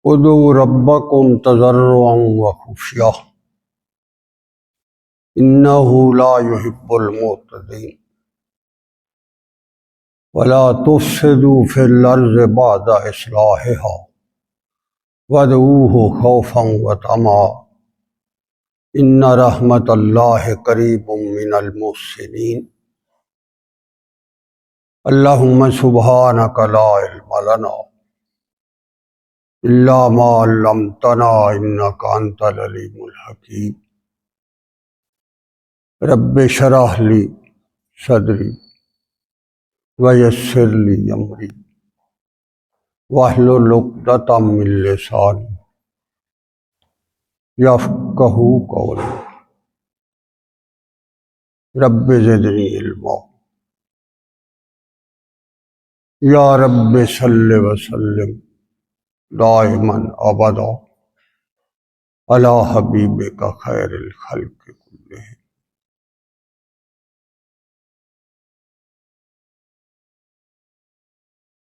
ادعوا ربکم تضرعا وخفیہ انہ لا يحب المعتدین ولا تفسدوا فی الارض بعد اصلاحها وادعوه خوفا وطمعا ان رحمت اللہ قریب من المحسنین اللہم سبحانک لا علم لنا الا ما علمتنا انک انت العلیم الحکیم رب اشرح لی صدری ویسر لی امری واحلل عقدۃ من لسانی یفقہوا قولی رب زدنی علما یا رب صل وسلم دائما ابدا علی حبیبک خیر الخلق کلہم۔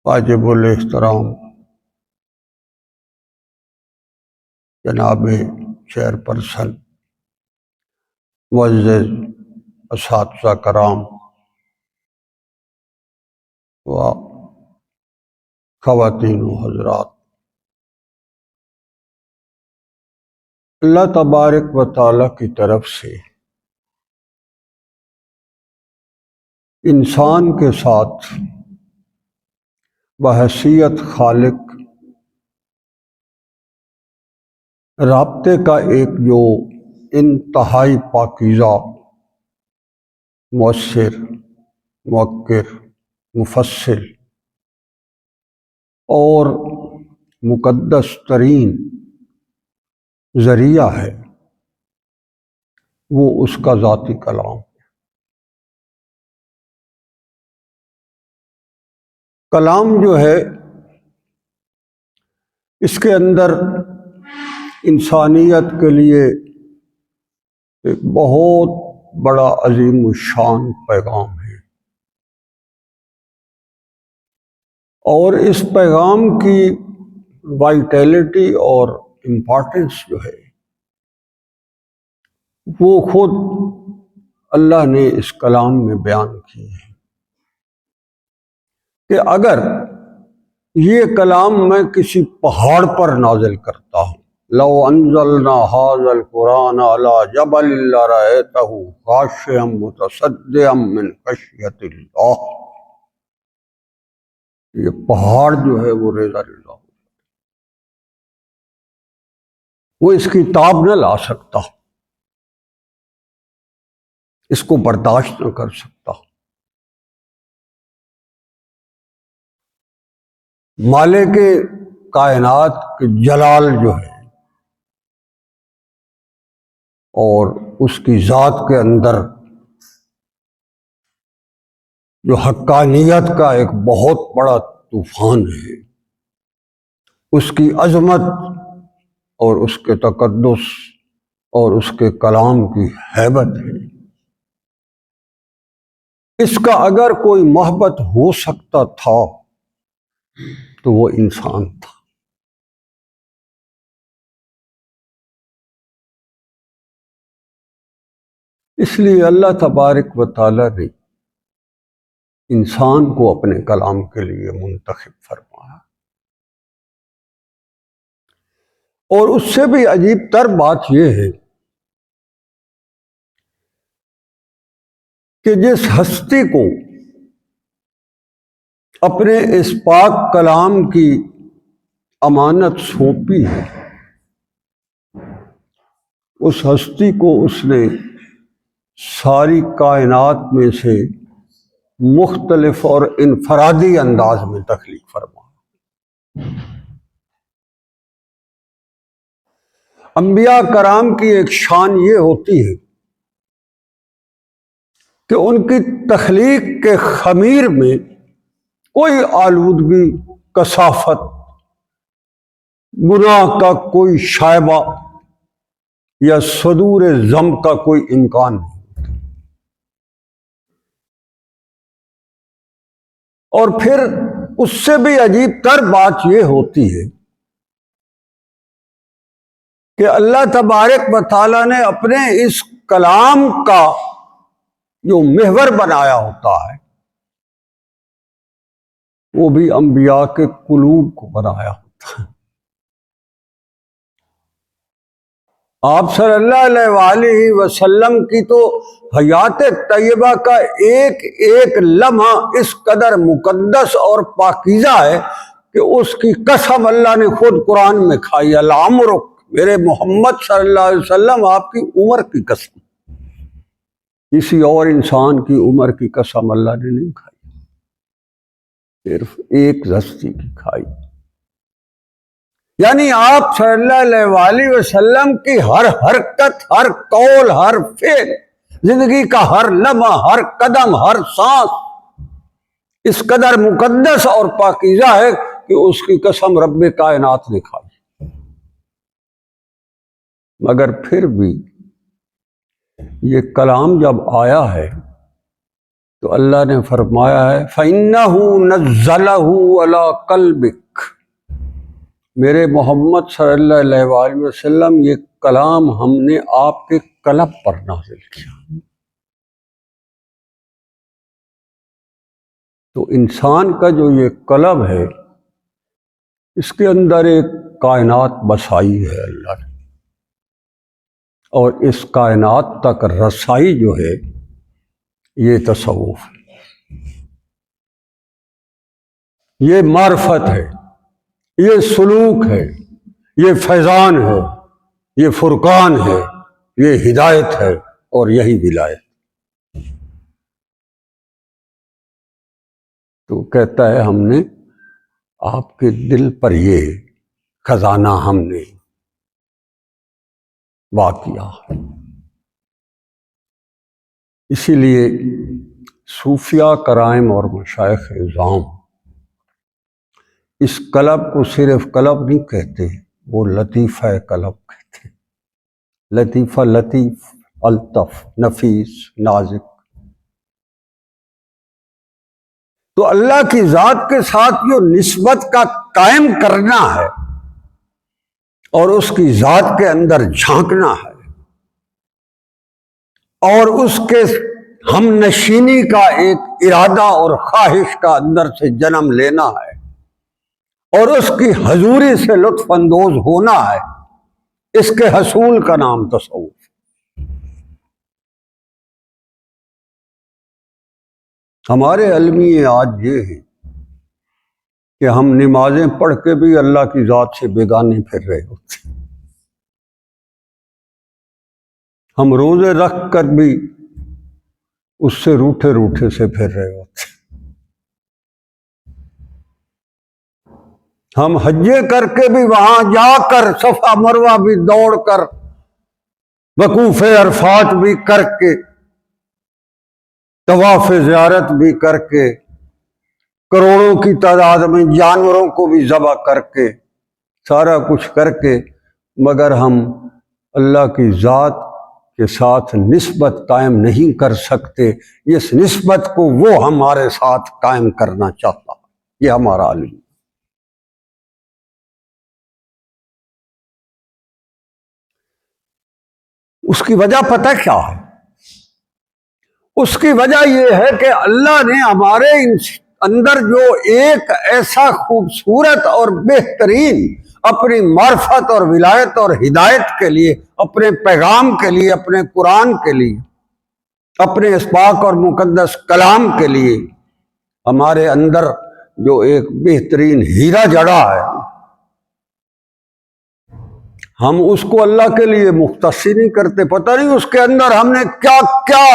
واجب الاحترام جناب چیئرپرسن، معزز اساتذہ کرام و خواتین و حضرات، اللہ تبارک و تعالی کی طرف سے انسان کے ساتھ بحیثیت خالق رابطے کا ایک جو انتہائی پاکیزہ، مؤثر، مؤثر، مفصل اور مقدس ترین ذریعہ ہے، وہ اس کا ذاتی کلام۔ کلام جو ہے اس کے اندر انسانیت کے لیے ایک بہت بڑا عظیم الشان پیغام ہے، اور اس پیغام کی وائٹیلٹی اور امپورٹنس جو ہے وہ خود اللہ نے اس کلام میں بیان کی ہے کہ اگر یہ کلام میں کسی پہاڑ پر نازل کرتا ہوں، لو انزلنا ھذا القرآن علی جبل لرأیتہ خاشعا متصدعا من خشیۃ اللہ، یہ پہاڑ جو ہے وہ ریزہ ریزہ ہو، وہ اس کی تاب نہ لا سکتا، اس کو برداشت نہ کر سکتا۔ مالک کائنات کے جلال جو ہے اور اس کی ذات کے اندر جو حقانیت کا ایک بہت بڑا طوفان ہے، اس کی عظمت اور اس کے تقدس اور اس کے کلام کی ہیبت ہے، اس کا اگر کوئی محبت ہو سکتا تھا تو وہ انسان تھا۔ اس لیے اللہ تبارک و تعالی نے انسان کو اپنے کلام کے لیے منتخب فرمایا، اور اس سے بھی عجیب تر بات یہ ہے کہ جس ہستی کو اپنے اس پاک کلام کی امانت سونپی ہے، اس ہستی کو اس نے ساری کائنات میں سے مختلف اور انفرادی انداز میں تخلیق فرمایا۔ انبیاء کرام کی ایک شان یہ ہوتی ہے کہ ان کی تخلیق کے خمیر میں کوئی آلودگی، کثافت، گناہ کا کوئی شائبہ یا صدور ذنب کا کوئی امکان نہیں، اور پھر اس سے بھی عجیب تر بات یہ ہوتی ہے کہ اللہ تبارک و تعالیٰ نے اپنے اس کلام کا جو محور بنایا ہوتا ہے وہ بھی انبیاء کے قلوب کو بنایا ہوتا ہے۔ آپ صلی اللہ علیہ وآلہ وسلم کی تو حیات طیبہ کا ایک ایک لمحہ اس قدر مقدس اور پاکیزہ ہے کہ اس کی قسم اللہ نے خود قرآن میں کھائی، العمرک، میرے محمد صلی اللہ علیہ وسلم آپ کی عمر کی قسم، کسی اور انسان کی عمر کی قسم اللہ نے نہیں کھائی، صرف ایک ہستی کی کھائی۔ یعنی آپ صلی اللہ علیہ وآلہ وسلم کی ہر حرکت، ہر قول، ہر فعل، زندگی کا ہر لمحہ، ہر قدم، ہر سانس اس قدر مقدس اور پاکیزہ ہے کہ اس کی قسم رب کائنات نے کھائی۔ مگر پھر بھی یہ کلام جب آیا ہے تو اللہ نے فرمایا ہے فَإِنَّهُ نَزَّلَهُ عَلَىٰ قَلْبِكَ، میرے محمد صلی اللہ علیہ وآلہ وسلم یہ کلام ہم نے آپ کے قلب پر نازل کیا۔ تو انسان کا جو یہ قلب ہے اس کے اندر ایک کائنات بسائی ہے اللہ نے، اور اس کائنات تک رسائی جو ہے یہ تصوف ہے، یہ معرفت ہے، یہ سلوک ہے، یہ فیضان ہے، یہ فرقان ہے، یہ ہدایت ہے، اور یہی ولایت۔ تو کہتا ہے ہم نے آپ کے دل پر یہ خزانہ ہم نے واقعہ ہے۔ اسی لیے صوفیاء کرام اور مشائخ اعظام اس قلب کو صرف قلب نہیں کہتے، وہ لطیفہ قلب کہتے ہیں۔ لطیفہ، لطیف، الطف، نفیس، نازک۔ تو اللہ کی ذات کے ساتھ جو نسبت کا قائم کرنا ہے اور اس کی ذات کے اندر جھانکنا ہے اور اس کے ہم نشینی کا ایک ارادہ اور خواہش کا اندر سے جنم لینا ہے اور اس کی حضوری سے لطف اندوز ہونا ہے، اس کے حصول کا نام تصوف۔ ہمارے المیے آج یہ ہے کہ ہم نمازیں پڑھ کے بھی اللہ کی ذات سے بیگانے پھر رہے ہوتے ہیں، ہم روزے رکھ کر بھی اس سے روٹھے روٹھے سے پھر رہے ہوتے ہیں، ہم حجے کر کے بھی وہاں جا کر صفا مروہ بھی دوڑ کر وقوف عرفات بھی کر کے طواف زیارت بھی کر کے کروڑوں کی تعداد میں جانوروں کو بھی ذبح کر کے سارا کچھ کر کے، مگر ہم اللہ کی ذات کے ساتھ نسبت قائم نہیں کر سکتے۔ اس نسبت کو وہ ہمارے ساتھ قائم کرنا چاہتا، یہ ہمارا علم۔ اس کی وجہ پتہ کیا ہے؟ اس کی وجہ یہ ہے کہ اللہ نے ہمارے اندر جو ایک ایسا خوبصورت اور بہترین اپنی معرفت اور ولایت اور ہدایت کے لیے، اپنے پیغام کے لیے، اپنے قرآن کے لیے، اپنے اس پاک اور مقدس کلام کے لیے ہمارے اندر جو ایک بہترین ہیرا جڑا ہے، ہم اس کو اللہ کے لیے مختص نہیں کرتے۔ پتہ نہیں اس کے اندر ہم نے کیا کیا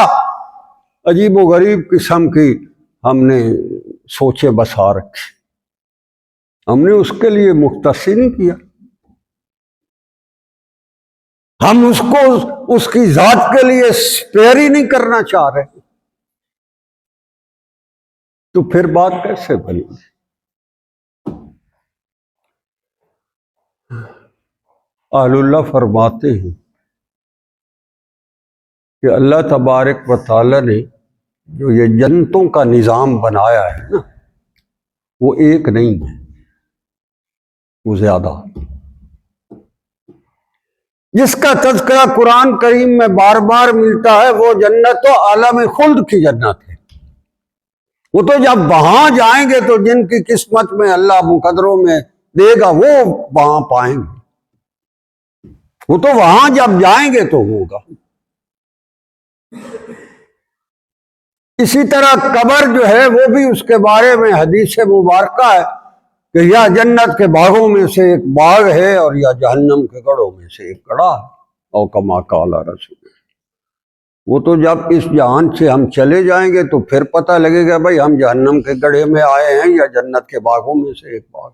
عجیب و غریب قسم کی ہم نے سوچے بسا رکھی، ہم نے اس کے لیے مختص نہیں کیا، ہم اس کو اس کی ذات کے لیے سپیئر ہی نہیں کرنا چاہ رہے، تو پھر بات کیسے بنی؟ اہل اللہ فرماتے ہیں کہ اللہ تبارک و تعالی نے جو یہ جنتوں کا نظام بنایا ہے نا، وہ ایک نہیں ہے، وہ زیادہ۔ جس کا تذکرہ قرآن کریم میں بار بار ملتا ہے وہ جنت تو عالم خلد کی جنت ہے۔ وہ تو جب وہاں جائیں گے تو جن کی قسمت میں اللہ مقدروں میں دے گا وہ وہاں پائیں گے، وہ تو وہاں جب جائیں گے تو ہوگا۔ اسی طرح قبر جو ہے وہ بھی اس کے بارے میں حدیث مبارکہ ہے کہ یا جنت کے باغوں میں سے ایک باغ ہے اور یا جہنم کے گڑھوں میں سے ایک گڑھا ہے، او کما قال رسول۔ وہ تو جب اس جہان سے ہم چلے جائیں گے تو پھر پتہ لگے گا بھائی ہم جہنم کے گڑھے میں آئے ہیں یا جنت کے باغوں میں سے ایک باغ۔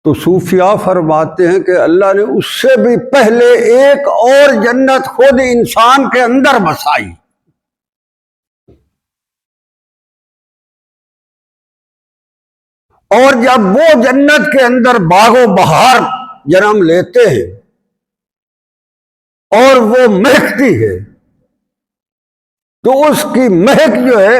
تو صوفیاء فرماتے ہیں کہ اللہ نے اس سے بھی پہلے ایک اور جنت خود انسان کے اندر بسائی، اور جب وہ جنت کے اندر باغ و بہار جنم لیتے ہیں اور وہ مہکتی ہے تو اس کی مہک جو ہے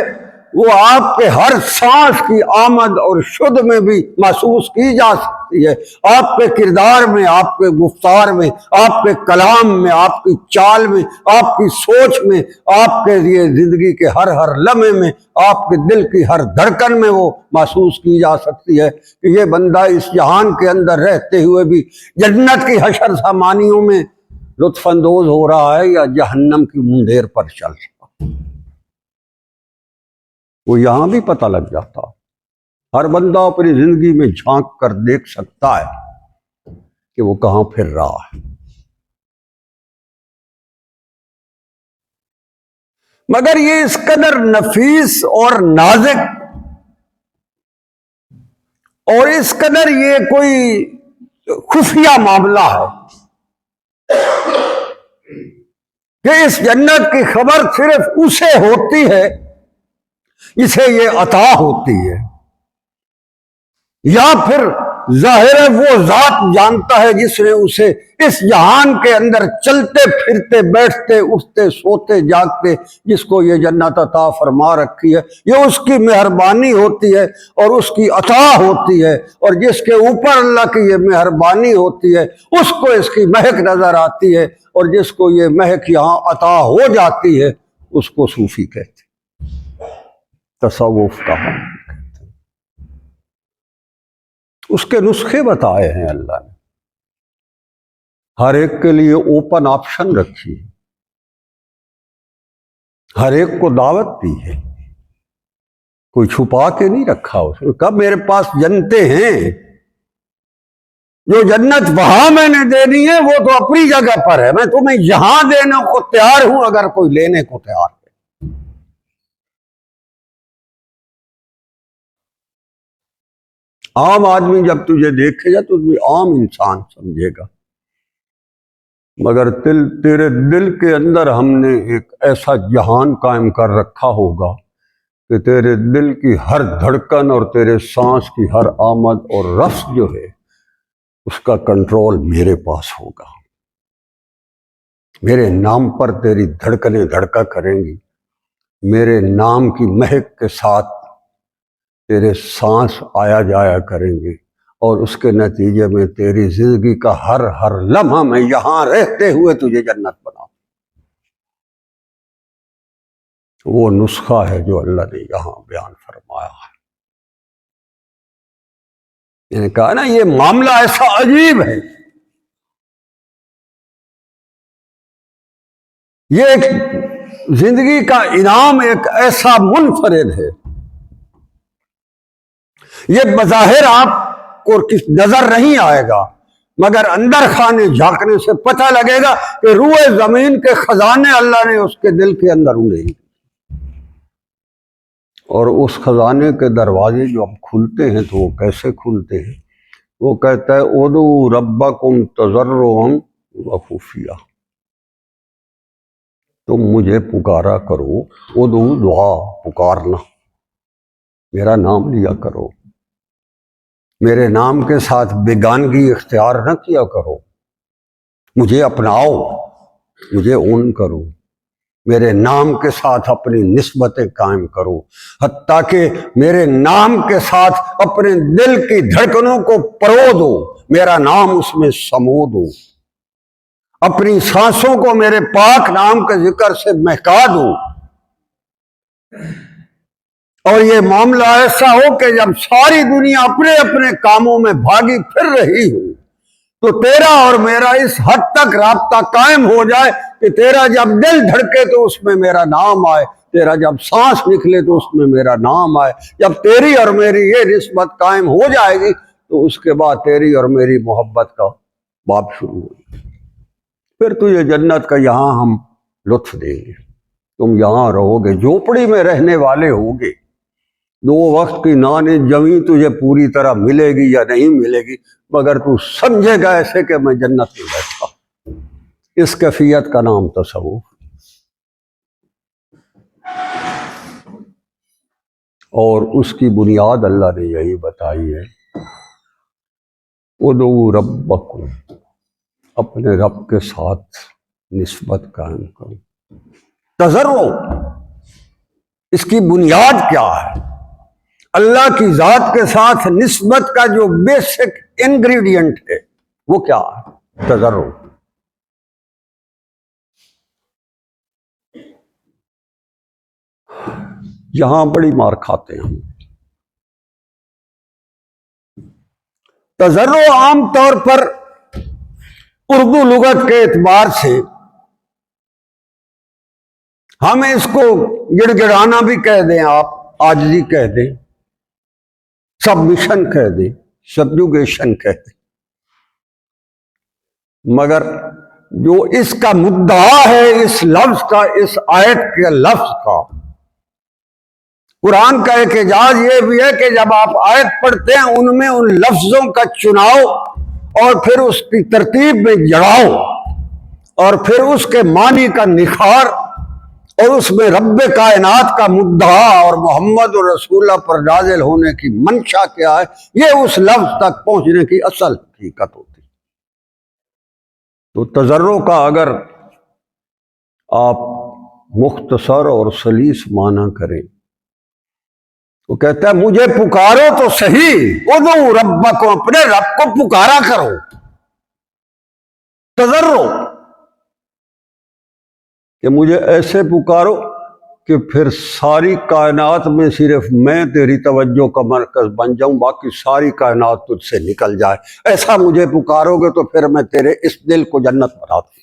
وہ آپ کے ہر سانس کی آمد اور شد میں بھی محسوس کی جا سکتی ہے، آپ کے کردار میں، آپ کے گفتار میں، آپ کے کلام میں، آپ کی چال میں، آپ کی سوچ میں، آپ کے لیے زندگی کے ہر لمحے میں، آپ کے دل کی ہر دھڑکن میں وہ محسوس کی جا سکتی ہے کہ یہ بندہ اس جہان کے اندر رہتے ہوئے بھی جنت کی حشر سامانیوں میں لطف اندوز ہو رہا ہے یا جہنم کی منڈیر پر چل رہا ہے۔ وہ یہاں بھی پتہ لگ جاتا، ہر بندہ اپنی زندگی میں جھانک کر دیکھ سکتا ہے کہ وہ کہاں پھر رہا ہے۔ مگر یہ اس قدر نفیس اور نازک اور اس قدر یہ کوئی خفیہ معاملہ ہے کہ اس جنت کی خبر صرف اسے ہوتی ہے جسے یہ عطا ہوتی ہے، یا پھر ظاہر ہے وہ ذات جانتا ہے جس نے اسے اس جہان کے اندر چلتے پھرتے بیٹھتے اٹھتے سوتے جاگتے جس کو یہ جنت عطا فرما رکھی ہے، یہ اس کی مہربانی ہوتی ہے اور اس کی عطا ہوتی ہے، اور جس کے اوپر اللہ کی یہ مہربانی ہوتی ہے اس کو اس کی مہک نظر آتی ہے، اور جس کو یہ مہک یہاں عطا ہو جاتی ہے اس کو صوفی کہتے ہیں، تصوف کا حال۔ اس کے نسخے بتائے ہیں اللہ نے، ہر ایک کے لیے اوپن آپشن رکھی ہے، ہر ایک کو دعوت دی ہے، کوئی چھپا کے نہیں رکھا اس نے کہا میرے پاس جنتیں ہیں، جو جنت وہاں میں نے دینی ہے وہ تو اپنی جگہ پر ہے، میں تمہیں یہاں دینے کو تیار ہوں اگر کوئی لینے کو تیار ہے۔ عام آدمی جب تجھے دیکھے گا تو تجھے عام انسان سمجھے گا، مگر تیرے دل کے اندر ہم نے ایک ایسا جہان قائم کر رکھا ہوگا کہ تیرے دل کی ہر دھڑکن اور تیرے سانس کی ہر آمد اور رفع جو ہے اس کا کنٹرول میرے پاس ہوگا، میرے نام پر تیری دھڑکنیں دھڑکا کریں گی، میرے نام کی مہک کے ساتھ تیرے سانس آیا جایا کریں گے، اور اس کے نتیجے میں تیری زندگی کا ہر لمحہ میں یہاں رہتے ہوئے تجھے جنت بنا۔ وہ نسخہ ہے جو اللہ نے یہاں بیان فرمایا ہے۔ میں نے کہا نا یہ معاملہ ایسا عجیب ہے، یہ ایک زندگی کا انعام ایک ایسا منفرد ہے، یہ بظاہر آپ کو نظر نہیں آئے گا، مگر اندر خانے جھانکنے سے پتہ لگے گا کہ روئے زمین کے خزانے اللہ نے اس کے دل کے اندر اڑے، اور اس خزانے کے دروازے جو اب کھلتے ہیں تو وہ کیسے کھلتے ہیں؟ وہ کہتا ہے ادعوا ربکم تضرعا وخفیہ، تم مجھے پکارا کرو، ادعو دعا پکارنا، میرا نام لیا کرو، میرے نام کے ساتھ بیگانگی اختیار نہ کیا کرو، مجھے اپناؤ، مجھے اون کرو، میرے نام کے ساتھ اپنی نسبتیں قائم کرو، حتیٰ کہ میرے نام کے ساتھ اپنے دل کی دھڑکنوں کو پرو دو، میرا نام اس میں سمو دو، اپنی سانسوں کو میرے پاک نام کے ذکر سے مہکا دو۔ اور یہ معاملہ ایسا ہو کہ جب ساری دنیا اپنے اپنے کاموں میں بھاگی پھر رہی ہو تو تیرا اور میرا اس حد تک رابطہ قائم ہو جائے کہ تیرا جب دل دھڑکے تو اس میں میرا نام آئے، تیرا جب سانس نکلے تو اس میں میرا نام آئے۔ جب تیری اور میری یہ نسبت قائم ہو جائے گی تو اس کے بعد تیری اور میری محبت کا باب شروع ہوگی۔ پھر تجھے جنت کا یہاں ہم لطف دیں گے، تم یہاں رہو گے، جھوپڑی میں رہنے والے ہوگے، 2 وقت کی نان جویں تجھے پوری طرح ملے گی یا نہیں ملے گی، مگر تو سمجھے گا ایسے کہ میں جنت میں بیٹھا۔ اس کیفیت کا نام تصوف۔ اور اس کی بنیاد اللہ نے یہی بتائی ہے، ادعوا ربکم، اپنے رب کے ساتھ نسبت قائم کرو۔ تضرع، اس کی بنیاد کیا ہے؟ اللہ کی ذات کے ساتھ نسبت کا جو بیسک انگریڈینٹ ہے وہ کیا ہے؟ تضرع۔ یہاں بڑی مار کھاتے ہیں ہم۔ تضرع عام طور پر اردو لغت کے اعتبار سے ہم اس کو گڑ گڑانا بھی کہہ دیں، آپ عاجزی کہہ دیں، سبمیشن کہہ دیں، سبجوگیشن کہہ دیں، مگر جو اس کا مدعا ہے اس لفظ کا، اس آیت کے لفظ کا، قرآن کا ایک اعجاز یہ بھی ہے کہ جب آپ آیت پڑھتے ہیں ان میں ان لفظوں کا چناؤ اور پھر اس کی ترتیب میں جڑاؤ اور پھر اس کے معنی کا نکھار اور اس میں رب کائنات کا مدعا اور محمد رسول اللہ پر نازل ہونے کی منشا کیا ہے، یہ اس لفظ تک پہنچنے کی اصل حقیقت ہوتی۔ تو تضرع کا اگر آپ مختصر اور سلیس معنی کریں تو کہتا ہے مجھے پکارو تو صحیح، ادعوا ربکم، اپنے رب کو پکارا کرو۔ تضرع کہ مجھے ایسے پکارو کہ پھر ساری کائنات میں صرف میں تیری توجہ کا مرکز بن جاؤں، باقی ساری کائنات تجھ سے نکل جائے، ایسا مجھے پکارو گے تو پھر میں تیرے اس دل کو جنت بنا دوں۔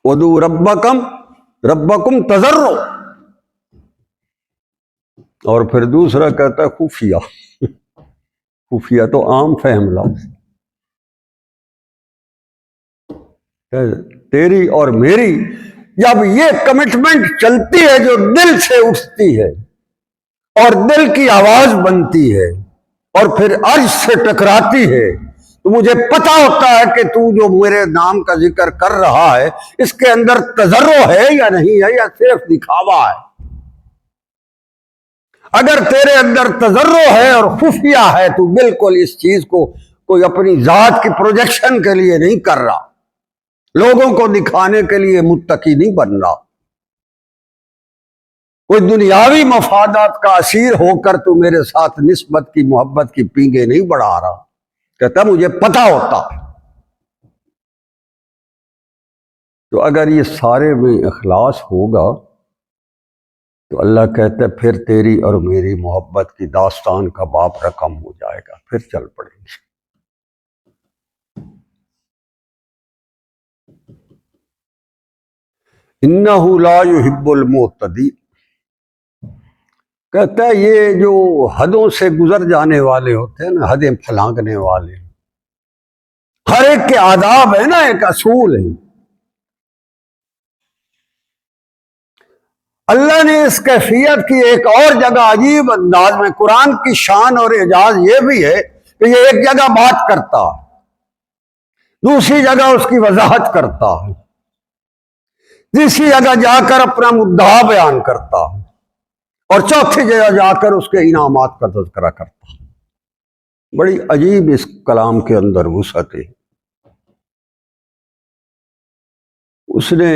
ادعوا ربکم تضرع۔ اور پھر دوسرا کہتا ہے خفیہ۔ خفیہ تو عام فہم لفظ، تیری اور میری جب یہ کمٹمنٹ چلتی ہے جو دل سے اٹھتی ہے اور دل کی آواز بنتی ہے اور پھر عرش سے ٹکراتی ہے، تو مجھے پتا ہوتا ہے کہ تو جو میرے نام کا ذکر کر رہا ہے اس کے اندر تضرع ہے یا نہیں ہے، یا صرف دکھاوا ہے۔ اگر تیرے اندر تضرع ہے اور خفیہ ہے تو بالکل اس چیز کو کوئی اپنی ذات کی پروجیکشن کے لیے نہیں کر رہا، لوگوں کو دکھانے کے لیے متقی نہیں بن رہا، کوئی دنیاوی مفادات کا اسیر ہو کر تو میرے ساتھ نسبت کی محبت کی پینگیں نہیں بڑھا رہا۔ کہتا مجھے پتا ہوتا۔ تو اگر یہ سارے میں اخلاص ہوگا تو اللہ کہتا ہے پھر تیری اور میری محبت کی داستان کا باب رقم ہو جائے گا، پھر چل پڑیں گے۔ انہ لا یحب المعتدین، کہتا ہے یہ جو حدوں سے گزر جانے والے ہوتے ہیں نا، حدیں پھلانگنے والے، ہر ایک کے آداب ہے نا، ایک اصول ہے۔ اللہ نے اس کیفیت کی ایک اور جگہ عجیب انداز میں، قرآن کی شان اور اعجاز یہ بھی ہے کہ یہ ایک جگہ بات کرتا ہے، دوسری جگہ اس کی وضاحت کرتا ہے، تیسری جگہ جا کر اپنا مدعا بیان کرتا ہے، اور چوتھی جگہ جا کر اس کے انعامات کا تذکرہ کرتا ہے۔ بڑی عجیب اس کلام کے اندر وسعت ہے۔ اس نے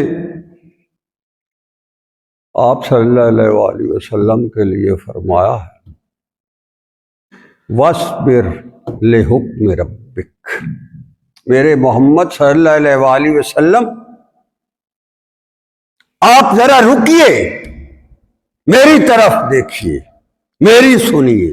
آپ صلی اللہ علیہ وآلہ وسلم کے لیے فرمایا ہے وَاصْبِرْ لِحُکْمِ رَبِّکَ، میرے محمد صلی اللہ علیہ وآلہ وسلم آپ ذرا رکیے، میری طرف دیکھیے، میری سنیے،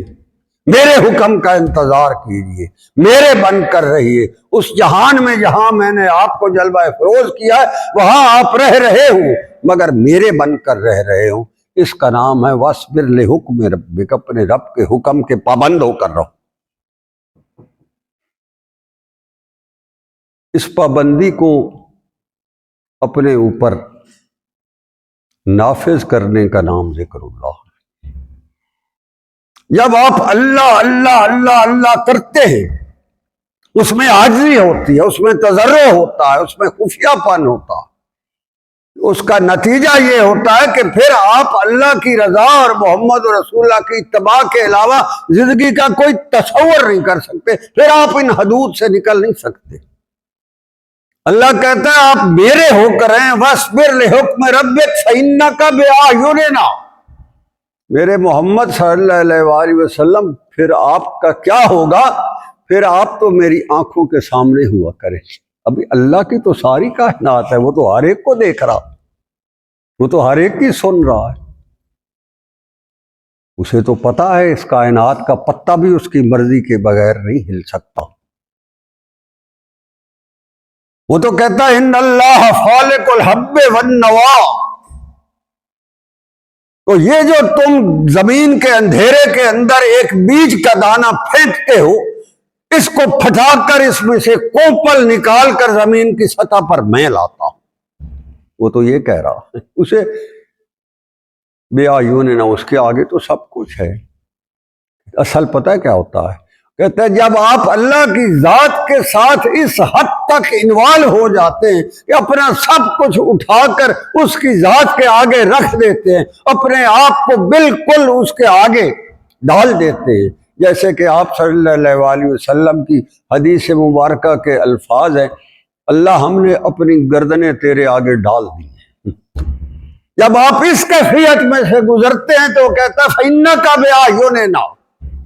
میرے حکم کا انتظار کیجیے، میرے بن کر رہیے۔ اس جہان میں جہاں میں نے آپ کو جلوہ افروز کیا ہے وہاں آپ رہ رہے ہوں، مگر میرے بن کر رہ رہے ہوں۔ اس کا نام ہے وَاصْبِرْ لِحُکْمِ رَبِّکَ، اپنے رب کے حکم کے پابند ہو کر رہو۔ اس پابندی کو اپنے اوپر نافذ کرنے کا نام ذکر اللہ ہے۔ جب آپ اللہ اللہ اللہ اللہ کرتے ہیں، اس میں عاجزی ہوتی ہے، اس میں تضرع ہوتا ہے، اس میں خفیہ پن ہوتا ہے، اس کا نتیجہ یہ ہوتا ہے کہ پھر آپ اللہ کی رضا اور محمد رسول اللہ کی اتباع کے علاوہ زندگی کا کوئی تصور نہیں کر سکتے، پھر آپ ان حدود سے نکل نہیں سکتے۔ اللہ کہتا ہے آپ میرے ہو کر ہیں، وَاصْبِرْ لِحُکْمِ رَبِّکَ فَإِنَّكَ بِأَعْیُنِنَا، میرے محمد صلی اللہ علیہ وآلہ وسلم پھر آپ کا کیا ہوگا؟ پھر آپ تو میری آنکھوں کے سامنے ہوا کریں۔ ابھی اللہ کی تو ساری کائنات ہے، وہ تو ہر ایک کو دیکھ رہا، وہ تو ہر ایک کی سن رہا ہے، اسے تو پتا ہے اس کائنات کا پتا بھی اس کی مرضی کے بغیر نہیں ہل سکتا۔ وہ تو کہتا ہے ان اللہ خالق الحب والنوا، تو یہ جو تم زمین کے اندھیرے کے اندر ایک بیج کا دانہ پھینکتے ہو، اس کو پھٹا کر اس میں سے کوپل نکال کر زمین کی سطح پر میں لاتا ہوں۔ وہ تو یہ کہہ رہا ہے، اسے بے آیوننا، اس کے آگے تو سب کچھ ہے۔ اصل پتہ کیا ہوتا ہے؟ کہتے ہیں جب آپ اللہ کی ذات کے ساتھ اس حد تک انوالو ہو جاتے ہیں کہ اپنا سب کچھ اٹھا کر اس کی ذات کے آگے رکھ دیتے ہیں، اپنے آپ کو بالکل اس کے آگے ڈال دیتے ہیں، جیسے کہ آپ صلی اللہ علیہ وآلہ وسلم کی حدیث مبارکہ کے الفاظ ہیں، اللہ ہم نے اپنی گردنیں تیرے آگے ڈال دی ہیں۔ جب آپ اس کیفیت میں سے گزرتے ہیں تو وہ کہتا ہے فَإِنَّكَ بِأَعْیُنِنَا،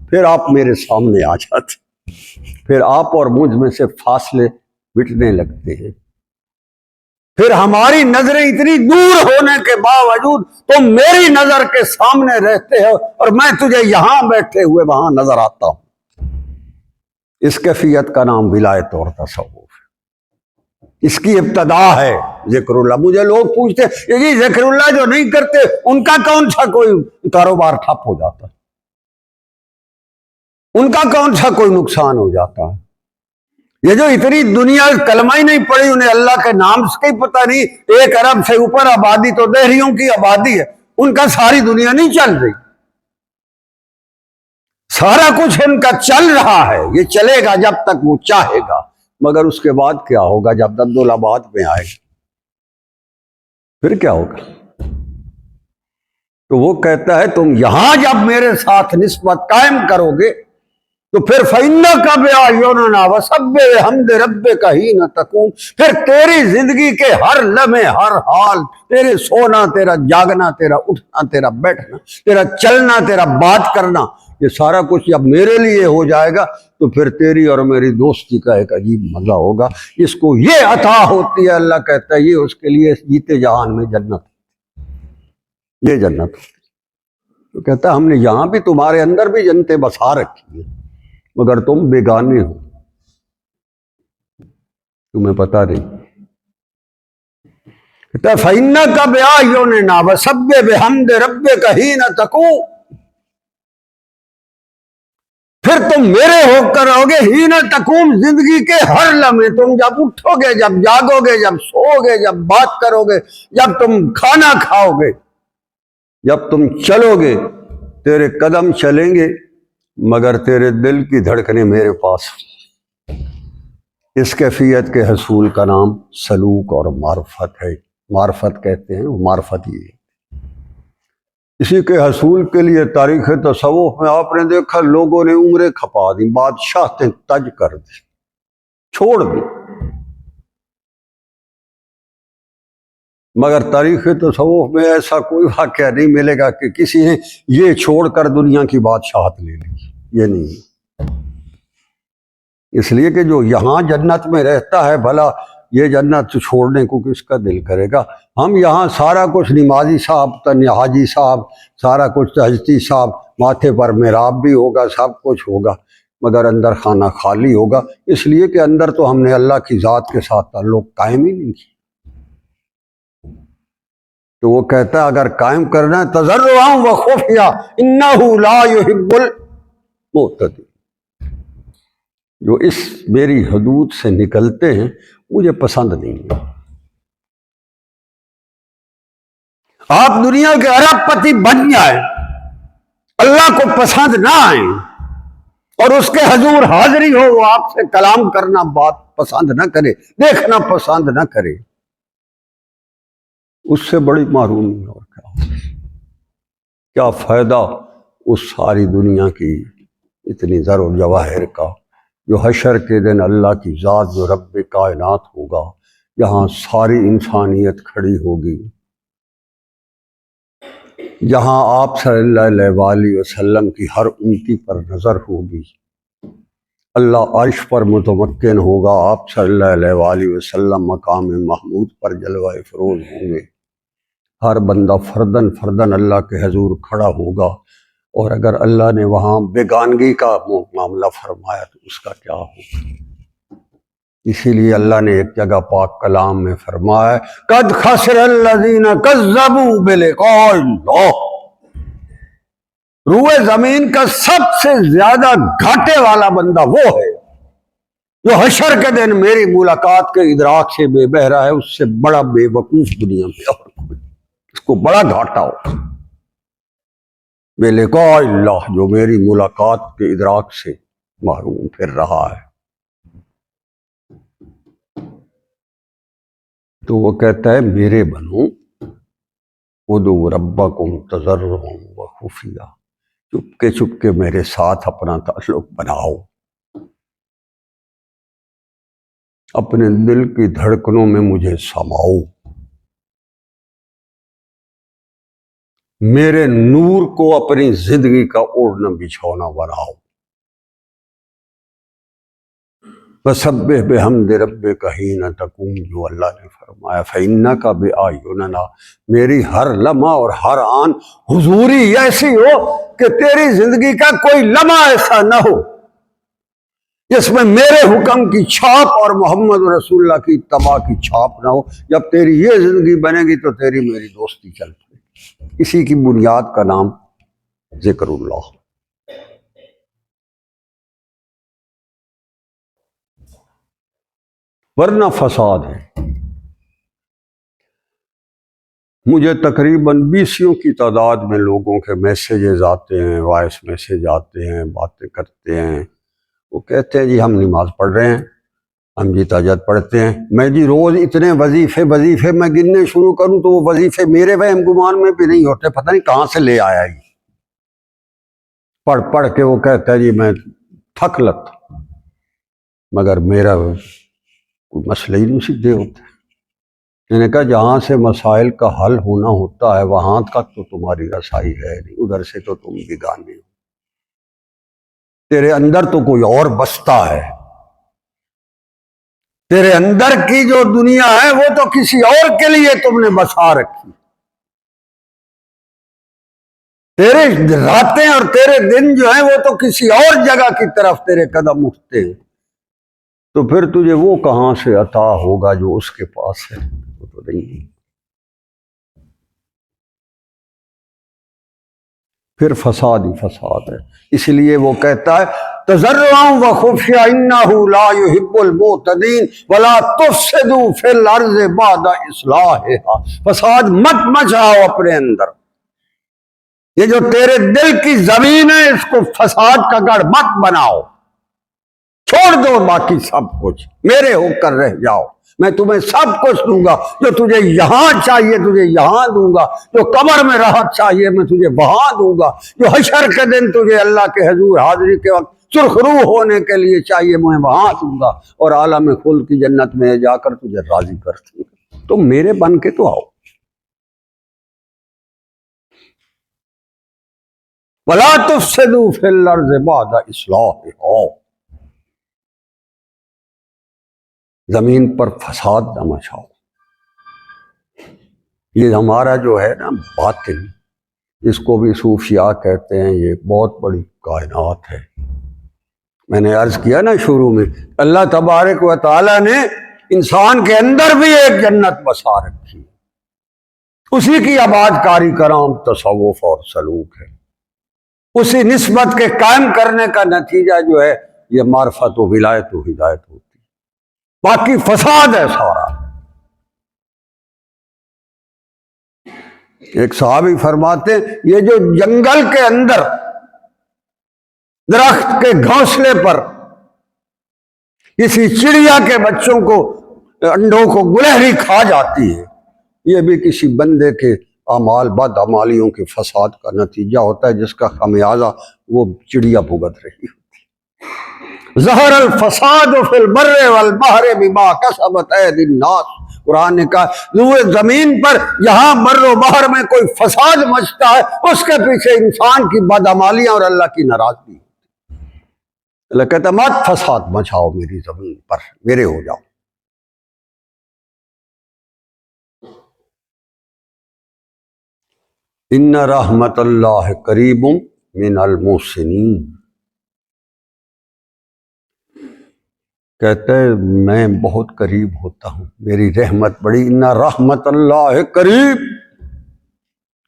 پھر آپ میرے سامنے آ جاتے، پھر آپ اور مجھ میں سے فاصلے مٹنے لگتے ہیں، پھر ہماری نظریں اتنی دور ہونے کے باوجود تم میری نظر کے سامنے رہتے ہو اور میں تجھے یہاں بیٹھے ہوئے وہاں نظر آتا ہوں۔ اس کیفیت کا نام ولایت اور تصوف ہے، اس کی ابتدا ہے ذکر اللہ۔ مجھے لوگ پوچھتے ہیں یہ ذکر اللہ جو نہیں کرتے ان کا کون سا کوئی کاروبار ٹھپ ہو جاتا ہے، ان کا کون سا کوئی نقصان ہو جاتا ہے؟ یہ جو اتنی دنیا کلمہ ہی نہیں پڑھی، انہیں اللہ کے نام سے ہی پتہ نہیں، 1 ارب سے اوپر آبادی تو دہریوں کی آبادی ہے، ان کا ساری دنیا نہیں چل رہی، سارا کچھ ان کا چل رہا ہے، یہ چلے گا جب تک وہ چاہے گا، مگر اس کے بعد کیا ہوگا؟ جب عبدالآباد میں آئے گا پھر کیا ہوگا؟ تو وہ کہتا ہے تم یہاں جب میرے ساتھ نسبت قائم کرو گے تو پھر فَإِنَّكَ بِأَعْیُنِنَا وَسَبِّحْ بِحَمْدِ رَبِّکَ حِینَ تَقُومُ، پھر تیری زندگی کے ہر لمحے، ہر حال، تیرے سونا، تیرا جاگنا، تیرا اٹھنا، تیرا بیٹھنا، تیرا چلنا، تیرا بات کرنا، یہ سارا کچھ جب میرے لیے ہو جائے گا تو پھر تیری اور میری دوستی کا ایک عجیب مزہ ہوگا۔ اس کو یہ عطا ہوتی ہے، اللہ کہتا ہے یہ اس کے لیے جیتے جہان میں جنت، یہ جنت۔ تو کہتا ہے ہم نے یہاں بھی تمہارے اندر بھی جنتیں بسا رکھی ہیں، مگر تم بیگانے ہو، تمہیں پتہ نہیں۔ کہتا ہے فَإِنَّكَ بِأَعْیُنِنَا وَسَبِّحْ بِحَمْدِ رَبِّکَ حِینَ تَقُومُ، پھر تم میرے ہو کر رہو گے حِینَ تَقُومُ، زندگی کے ہر لمحے، تم جب اٹھو گے، جب جاگو گے، جب سو گے، جب بات کرو گے، جب تم کھانا کھاؤ گے، جب تم چلو گے، تیرے قدم چلیں گے مگر تیرے دل کی دھڑکنیں میرے پاس۔ اس کیفیت کے حصول کا نام سلوک اور معرفت ہے، معرفت کہتے ہیں، معرفت یہ ہے۔ اسی کے حصول کے لیے تاریخ تصوف میں آپ نے دیکھا لوگوں نے عمریں کھپا دی، بادشاہتیں تج کر دی، چھوڑ دی، مگر تاریخ تصوف میں ایسا کوئی واقعہ نہیں ملے گا کہ کسی نے یہ چھوڑ کر دنیا کی بادشاہت لے لی، یہ نہیں۔ اس لیے کہ جو یہاں جنت میں رہتا ہے، بھلا یہ جنت چھوڑنے کو کس کا دل کرے گا؟ ہم یہاں سارا کچھ، نمازی صاحب، حاجی صاحب، سارا کچھ، تہجتی صاحب، ماتھے پر محراب بھی ہوگا، سب کچھ ہوگا، مگر اندر خانہ خالی ہوگا، اس لیے کہ اندر تو ہم نے اللہ کی ذات کے ساتھ تعلق قائم ہی نہیں کیا۔ تو وہ کہتا ہے اگر قائم کرنا ہے تضرعا و خفیہ انہ لا یحب المعتدین، جو اس میری حدود سے نکلتے ہیں مجھے پسند نہیں ہے۔ آپ دنیا کے ارب پتی بن جائیں، اللہ کو پسند نہ آئیں اور اس کے حضور حاضری ہو، وہ آپ سے کلام کرنا بات پسند نہ کرے، دیکھنا پسند نہ کرے، اس سے بڑی محرومی اور کیا ہو؟ کیا فائدہ اس ساری دنیا کی اتنی زر و جواہر کا، جو حشر کے دن اللہ کی ذات جو رب کائنات ہوگا، جہاں ساری انسانیت کھڑی ہوگی، جہاں آپ صلی اللہ علیہ وآلہ وسلم کی ہر امتی پر نظر ہوگی، اللہ عرش پر متمکن ہوگا، آپ صلی اللہ علیہ وآلہ وسلم مقام محمود پر جلوہ افروز ہوں گے، ہر بندہ فردن فردن اللہ کے حضور کھڑا ہوگا، اور اگر اللہ نے وہاں بیگانگی کا معاملہ فرمایا تو اس کا کیا ہوگا؟ اسی لیے اللہ نے ایک جگہ پاک کلام میں فرمایا قد خسر الذین کذبوا بلقاء اللہ، روئے زمین کا سب سے زیادہ گھاٹے والا بندہ وہ ہے جو حشر کے دن میری ملاقات کے ادراک سے بے بہرا ہے، اس سے بڑا بے وقوف دنیا میں اور کوئی، اس کو بڑا گھاٹا ہو بلقاء اللہ، جو میری ملاقات کے ادراک سے محروم پھر رہا ہے۔ تو وہ کہتا ہے میرے بنو ادعوا ربکم تضرعا وخفیہ، چپکے چپکے میرے ساتھ اپنا تعلق بناؤ، اپنے دل کی دھڑکنوں میں مجھے سماؤ، میرے نور کو اپنی زندگی کا اوڑھنا بچھونا بناؤ، فسبح بحمد ربک حین تقوم، جو اللہ نے فرمایا فإنک بأعیننا، میری ہر لمحہ اور ہر آن حضوری ایسی ہو کہ تیری زندگی کا کوئی لمحہ ایسا نہ ہو جس میں میرے حکم کی چھاپ اور محمد رسول اللہ کی اتباع کی چھاپ نہ ہو۔ جب تیری یہ زندگی بنے گی تو تیری میری دوستی چل پڑے گی۔ اسی کی بنیاد کا نام ذکر اللہ۔ ورنہ فساد ہے۔ مجھے تقریباً 20 کی تعداد میں لوگوں کے میسیجز آتے ہیں، وائس میسیج آتے ہیں، باتیں کرتے ہیں، وہ کہتے ہیں جی ہم نماز پڑھ رہے ہیں، ہم جی تہجد پڑھتے ہیں، میں جی روز اتنے وظیفے میں گننے شروع کروں تو وہ وظیفے میرے وہم گمان میں بھی نہیں ہوتے، پتہ نہیں کہاں سے لے آیا یہ، پڑھ پڑھ کے وہ کہتا ہے جی میں تھک لت، مگر میرا کوئی مسئلہ ہی نہیں سیدھے ہوتے۔ میں نے کہا جہاں سے مسائل کا حل ہونا ہوتا ہے وہاں تک تو تمہاری رسائی ہے نہیں، ادھر سے تو تم بیگانے ہو، تیرے اندر تو کوئی اور بستا ہے، تیرے اندر کی جو دنیا ہے وہ تو کسی اور کے لیے تم نے بسا رکھی، تیرے راتیں اور تیرے دن جو ہیں وہ تو کسی اور جگہ کی طرف تیرے قدم اٹھتے ہیں، تو پھر تجھے وہ کہاں سے عطا ہوگا جو اس کے پاس ہے؟ وہ تو نہیں۔ پھر فساد ہی فساد ہے۔ اس لیے وہ کہتا ہے تضرعا وخفیہ انہ لا یحب المعتدین ولا تفسدوا فی الارض بعد اصلاحہا، فساد مت مچاؤ اپنے اندر، یہ جو تیرے دل کی زمین ہے اس کو فساد کا گڑھ مت بناؤ، چھوڑ دو باقی سب کچھ، میرے ہو کر رہ جاؤ، میں تمہیں سب کچھ دوں گا، جو تجھے یہاں چاہیے تجھے یہاں دوں گا، جو قبر میں راحت چاہیے میں تجھے وہاں دوں گا، جو حشر کے دن تجھے اللہ کے حضور حاضری کے وقت سرخرو ہونے کے لیے چاہیے میں وہاں دوں گا، اور عالم خلد کی جنت میں جا کر تجھے راضی کر دوں گا۔ تم میرے بن کے تو آؤ۔ ولا تفسدوا فی الارض بعد اصلاحها، زمین پر فساد نہ مچاؤ۔ یہ ہمارا جو ہے نا باطن، اس کو بھی صوفیاء کہتے ہیں، یہ بہت بڑی کائنات ہے۔ میں نے عرض کیا نا شروع میں، اللہ تبارک و تعالیٰ نے انسان کے اندر بھی ایک جنت بسا رکھی، اسی کی آباد کاری کا نام تصوف اور سلوک ہے۔ اسی نسبت کے قائم کرنے کا نتیجہ جو ہے یہ معرفت و ولایت و ہدایت ہوتی ہے، باقی فساد ہے سارا۔ ایک صحابی فرماتے ہیں یہ جو جنگل کے اندر درخت کے گھونسلے پر کسی چڑیا کے بچوں کو انڈوں کو گلہری کھا جاتی ہے، یہ بھی کسی بندے کے اعمال بد اعمالیوں کے فساد کا نتیجہ ہوتا ہے، جس کا خمیازہ وہ چڑیا بھگت رہی ہوتی۔ ظہر الفساد فی البر والبحر بما کسبت ایدی الناس، قرآن نے کہا روئے زمین پر جہاں بر و بحر میں کوئی فساد مچتا ہے اس کے پیچھے انسان کی بدعمالیاں اور اللہ کی ناراضگی۔ اللہ کہتا مت فساد مچاؤ میری زمین پر، میرے ہو جاؤ۔ ان رحمت اللہ قریب من المحسنین، کہتے ہیں میں بہت قریب ہوتا ہوں، میری رحمت بڑی۔ ان رحمت اللہ قریب،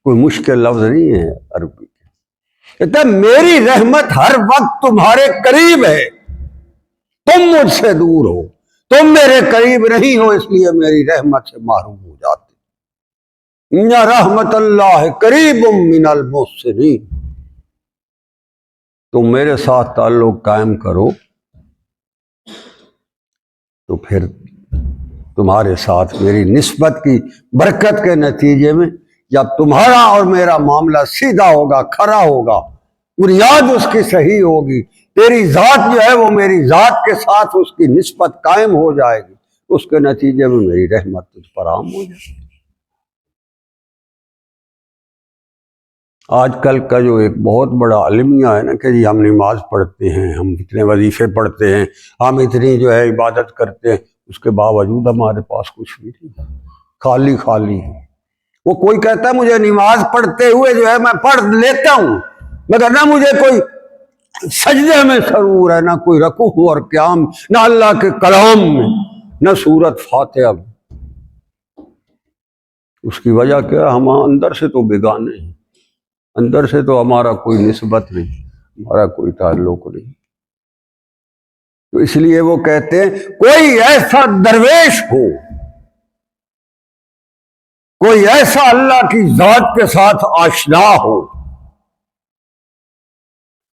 کوئی مشکل لفظ نہیں ہے عربی، کہتا ہے میری رحمت ہر وقت تمہارے قریب ہے، تم مجھ سے دور ہو، تم میرے قریب نہیں ہو، اس لیے میری رحمت سے محروم ہو جاتے۔ ان رحمت اللہ قریب من المحسنین، تم میرے ساتھ تعلق قائم کرو تو پھر تمہارے ساتھ میری نسبت کی برکت کے نتیجے میں جب تمہارا اور میرا معاملہ سیدھا ہوگا، کھرا ہوگا، بنیاد اس کی صحیح ہوگی، تیری ذات جو ہے وہ میری ذات کے ساتھ اس کی نسبت قائم ہو جائے گی، اس کے نتیجے میں میری رحمت تجھ پر عام ہو جائے گی۔ آج کل کا جو ایک بہت بڑا المیہ ہے نا کہ جی ہم نماز پڑھتے ہیں، ہم اتنے وظیفے پڑھتے ہیں، ہم اتنی جو ہے عبادت کرتے ہیں، اس کے باوجود ہمارے پاس کچھ بھی نہیں، خالی خالی ہے۔ وہ کوئی کہتا ہے مجھے نماز پڑھتے ہوئے جو ہے میں پڑھ لیتا ہوں، مگر نہ مجھے کوئی سجدے میں سرور ہے، نہ کوئی رکوع اور قیام، نہ اللہ کے کلام میں، نہ سورت فاتحہ میں۔ اس کی وجہ کیا؟ ہم اندر سے تو بیگانے ہیں، اندر سے تو ہمارا کوئی نسبت نہیں، ہمارا کوئی تعلق نہیں۔ تو اس لیے وہ کہتے ہیں کوئی ایسا درویش ہو، کوئی ایسا اللہ کی ذات کے ساتھ آشنا ہو،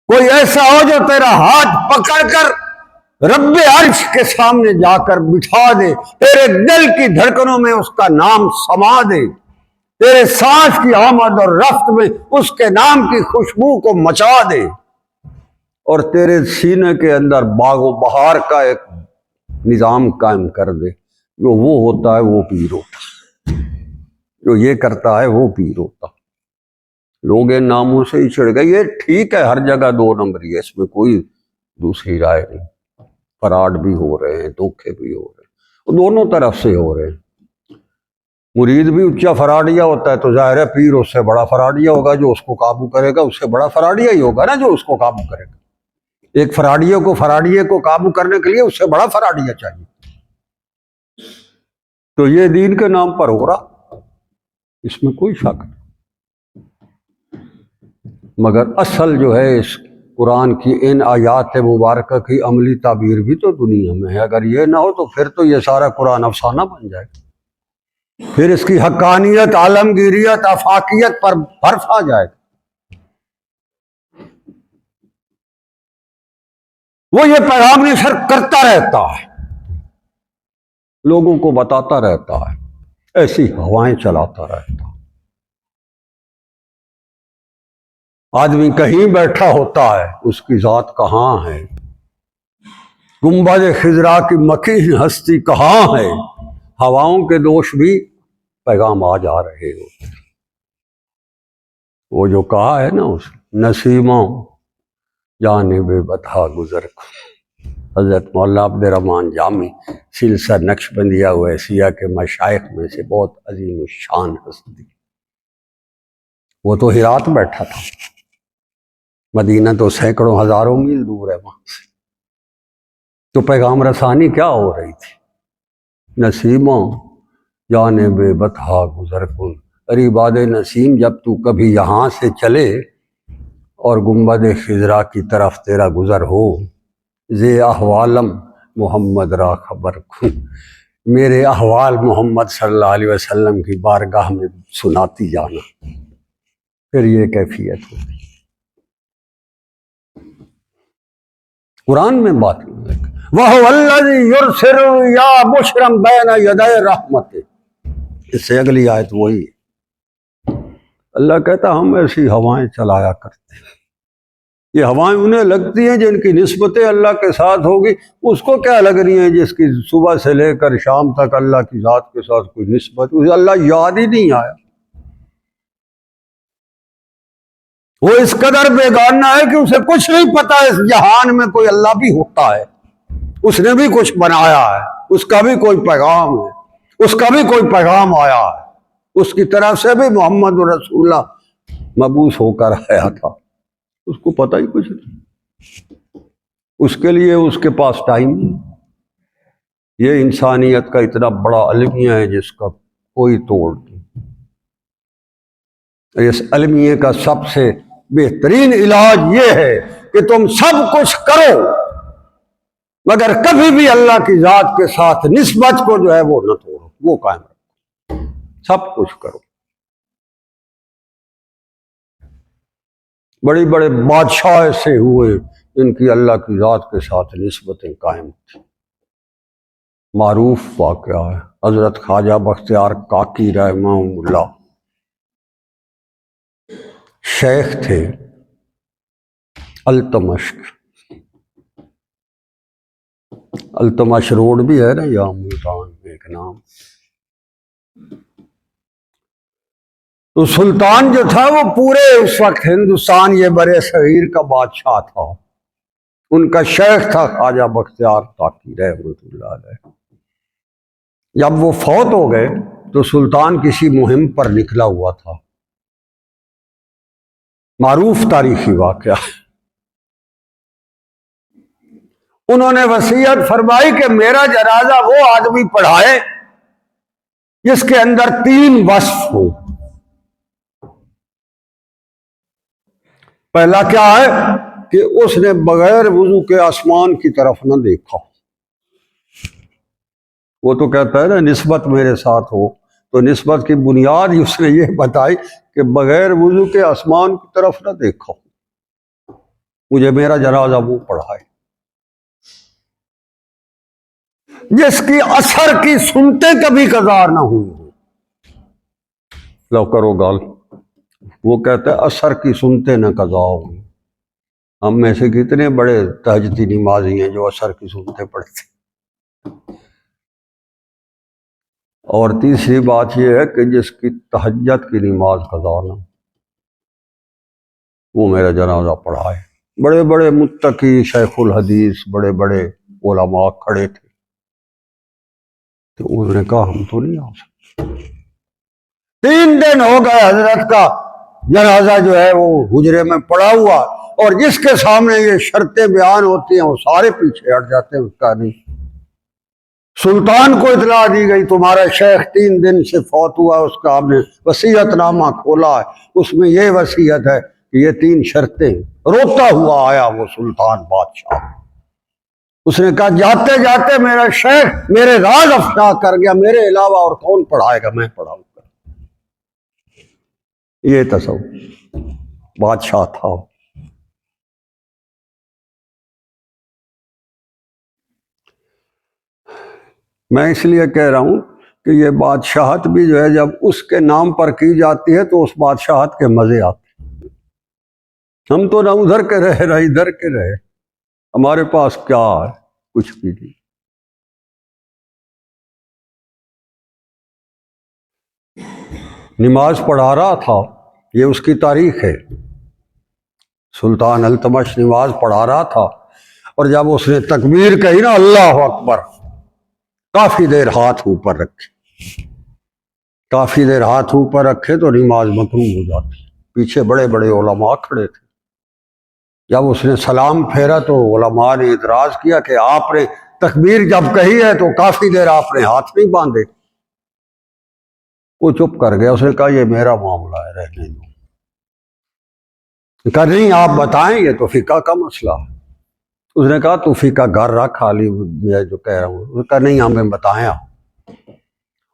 کوئی ایسا ہو جو تیرا ہاتھ پکڑ کر رب عرش کے سامنے جا کر بٹھا دے، تیرے دل کی دھڑکنوں میں اس کا نام سما دے، تیرے سانس کی آمد اور رفت میں اس کے نام کی خوشبو کو مچا دے، اور تیرے سینے کے اندر باغ و بہار کا ایک نظام قائم کر دے۔ جو وہ ہوتا ہے وہ پیر ہوتا ہے، جو یہ کرتا ہے وہ پیر ہوتا ہے۔ لوگ ان ناموں سے ہی چڑھ گئے۔ یہ ٹھیک ہے، ہر جگہ دو نمبری ہے، اس میں کوئی دوسری رائے نہیں، فراڈ بھی ہو رہے ہیں، دھوکے بھی ہو رہے ہیں، دونوں طرف سے ہو رہے ہیں۔ مرید بھی اچا فراڈیا ہوتا ہے تو ظاہر ہے پیر اس سے بڑا فراڈیا ہوگا، جو اس کو قابو کرے گا اس سے بڑا فراڈیا ہی ہوگا نا جو اس کو قابو کرے گا۔ ایک فراڈیے کو قابو کرنے کے لیے اس سے بڑا فراڈیا چاہیے۔ تو یہ دین کے نام پر ہو رہا، اس میں کوئی شک نہیں، مگر اصل جو ہے اس قرآن کی ان آیات مبارکہ کی عملی تعبیر بھی تو دنیا میں ہے۔ اگر یہ نہ ہو تو پھر تو یہ سارا قرآن افسانہ بن جائے گا، پھر اس کی حقانیت، عالمگیریت، آفاقیت پر برف آ جائے گا۔ وہ یہ پیغام نشر کرتا رہتا ہے، لوگوں کو بتاتا رہتا ہے، ایسی ہوائیں چلاتا رہتا ہے۔ آدمی کہیں بیٹھا ہوتا ہے، اس کی ذات کہاں ہے؟ گنبد خضرا کی مکین ہستی کہاں ہے؟ ہواؤں کے دوش بھی پیغام آ جا رہے ہوتے ہیں۔ وہ جو کہا ہے نا اس نسیموں جانب بتا گزر کو، حضرت مولانا عبد الرحمن جامی سلسلہ نقشبندیہ اویسیہ کے مشائخ میں سے بہت عظیم الشان ہستی، وہ تو ہرات بیٹھا تھا، مدینہ تو سینکڑوں ہزاروں میل دور ہے وہاں سے، تو پیغام رسانی کیا ہو رہی تھی؟ نسیموں جانب بطحا گزر کن، ارے باد نسیم جب تو کبھی یہاں سے چلے اور گنبد خضرا کی طرف تیرا گزر ہو، زے احوالم محمد را خبر کن، میرے احوال محمد صلی اللہ علیہ وسلم کی بارگاہ میں سناتی جانا، پھر یہ کیفیت ہوتی۔ قرآن میں بات وَهُوَ الَّذِي يُرْسِلُ الرِّيَاحَ بُشْرًا بَيْنَ يَدَيْ رَحْمَتِهِ، اس سے اگلی آیت وہی ہے، اللہ کہتا ہم ایسی ہوائیں چلایا کرتے ہیں، یہ ہوائیں انہیں لگتی ہیں جن کی نسبتیں اللہ کے ساتھ ہوگی، اس کو کیا لگ رہی ہیں جس کی صبح سے لے کر شام تک اللہ کی ذات کے ساتھ کوئی نسبت، اسے اللہ یاد ہی نہیں آیا، وہ اس قدر بیگانہ ہے کہ اسے کچھ نہیں پتا اس جہان میں کوئی اللہ بھی ہوتا ہے، اس نے بھی کچھ بنایا ہے، اس کا بھی کوئی پیغام ہے، اس کا بھی کوئی پیغام آیا ہے، اس کی طرف سے بھی محمد رسول اللہ مبعوث ہو کر آیا تھا، اس کو پتہ ہی کچھ نہیں، اس کے لیے اس کے پاس ٹائم نہیں۔ یہ انسانیت کا اتنا بڑا المیہ ہے جس کا کوئی توڑ نہیں۔ اس المیہ کا سب سے بہترین علاج یہ ہے کہ تم سب کچھ کرو مگر کبھی بھی اللہ کی ذات کے ساتھ نسبت کو جو ہے وہ نہ توڑو، وہ قائم رکھو، سب کچھ کرو۔ بڑے بڑے بادشاہ ایسے ہوئے جن کی اللہ کی ذات کے ساتھ نسبتیں قائم تھیں، معروف واقعہ ہے، حضرت خواجہ بختیار کاکی رحمہ اللہ شیخ تھے التمش، التمش روڈ بھی ہے نا یہاں ملتان میں ایک نام، تو سلطان جو تھا وہ پورے اس وقت ہندوستان یہ برے صغیر کا بادشاہ تھا، ان کا شیخ تھا خواجہ بختیار کاکی رحمۃ اللہ علیہ۔ جب وہ فوت ہو گئے تو سلطان کسی مہم پر نکلا ہوا تھا، معروف تاریخی واقعہ، انہوں نے وصیت فرمائی کہ میرا جنازہ وہ آدمی پڑھائے جس کے اندر 3 وصف ہو۔ پہلا کیا ہے کہ اس نے بغیر وضو کے آسمان کی طرف نہ دیکھا، وہ تو کہتا ہے نا نسبت میرے ساتھ ہو، تو نسبت کی بنیاد اس نے یہ بتائی کہ بغیر وضو کے آسمان کی طرف نہ دیکھا، مجھے میرا جنازہ وہ پڑھائے، جس کی اثر کی سنتے کبھی قضا نہ ہوئی ہو۔ لو کرو گال، وہ کہتا ہے اثر کی سنتے نہ قضا ہوئی۔ ہم میں سے کتنے بڑے تہجدی نمازی ہیں جو اثر کی سنتے پڑھتے۔ اور تیسری بات یہ ہے کہ جس کی تہجد کی نماز قضا نہ، وہ میرا جنازہ پڑھائے۔ بڑے بڑے متقی شیخ الحدیث بڑے بڑے علماء کھڑے تھے، تو انہوں نے کہا ہم تو نہیں آ سکتے۔ 3 دن ہو گئے حضرت کا جنازہ جو ہے وہ حجرے میں پڑا ہوا، اور جس کے سامنے یہ شرطیں بیان ہوتی ہیں وہ سارے پیچھے ہٹ جاتے ہیں، اس کا نہیں۔ سلطان کو اطلاع دی گئی تمہارا شیخ 3 دن سے فوت ہوا، اس کا ہم نے وصیت نامہ کھولا ہے، اس میں یہ وصیت ہے کہ یہ 3 شرطیں۔ روتا ہوا آیا وہ سلطان بادشاہ، اس نے کہا جاتے جاتے میرا شیخ میرے راز افشا کر گیا، میرے علاوہ اور کون پڑھائے گا، میں پڑھاؤں گا۔ یہ تصور بادشاہ تھا۔ میں اس لیے کہہ رہا ہوں کہ یہ بادشاہت بھی جو ہے جب اس کے نام پر کی جاتی ہے تو اس بادشاہت کے مزے آتے ہیں۔ ہم تو نہ ادھر کے رہے نہ ادھر کے رہے، ہمارے پاس کیا ہے؟ کچھ بھی نہیں۔ نماز پڑھا رہا تھا یہ اس کی تاریخ ہے۔ سلطان التمش نماز پڑھا رہا تھا اور جب اس نے تکبیر کہی نا اللہ اکبر، کافی دیر ہاتھ اوپر رکھے، کافی دیر ہاتھ اوپر رکھے تو نماز مکروہ ہو جاتی۔ پیچھے بڑے بڑے علماء کھڑے تھے۔ جب اس نے سلام پھیرا تو علماء نے اعتراض کیا کہ آپ نے تکبیر جب کہی ہے تو کافی دیر آپ نے ہاتھ نہیں باندھے۔ وہ چپ کر گیا، اس نے کہا یہ میرا معاملہ ہے، رہنے دو۔ کہا نہیں آپ بتائیں، یہ تو فقہ کا مسئلہ ہے۔ اس نے کہا تو فقہ گھر رکھ، خالی میں جو کہہ رہا ہوں۔ اس نے کہا نہیں ہمیں بتائیں آپ۔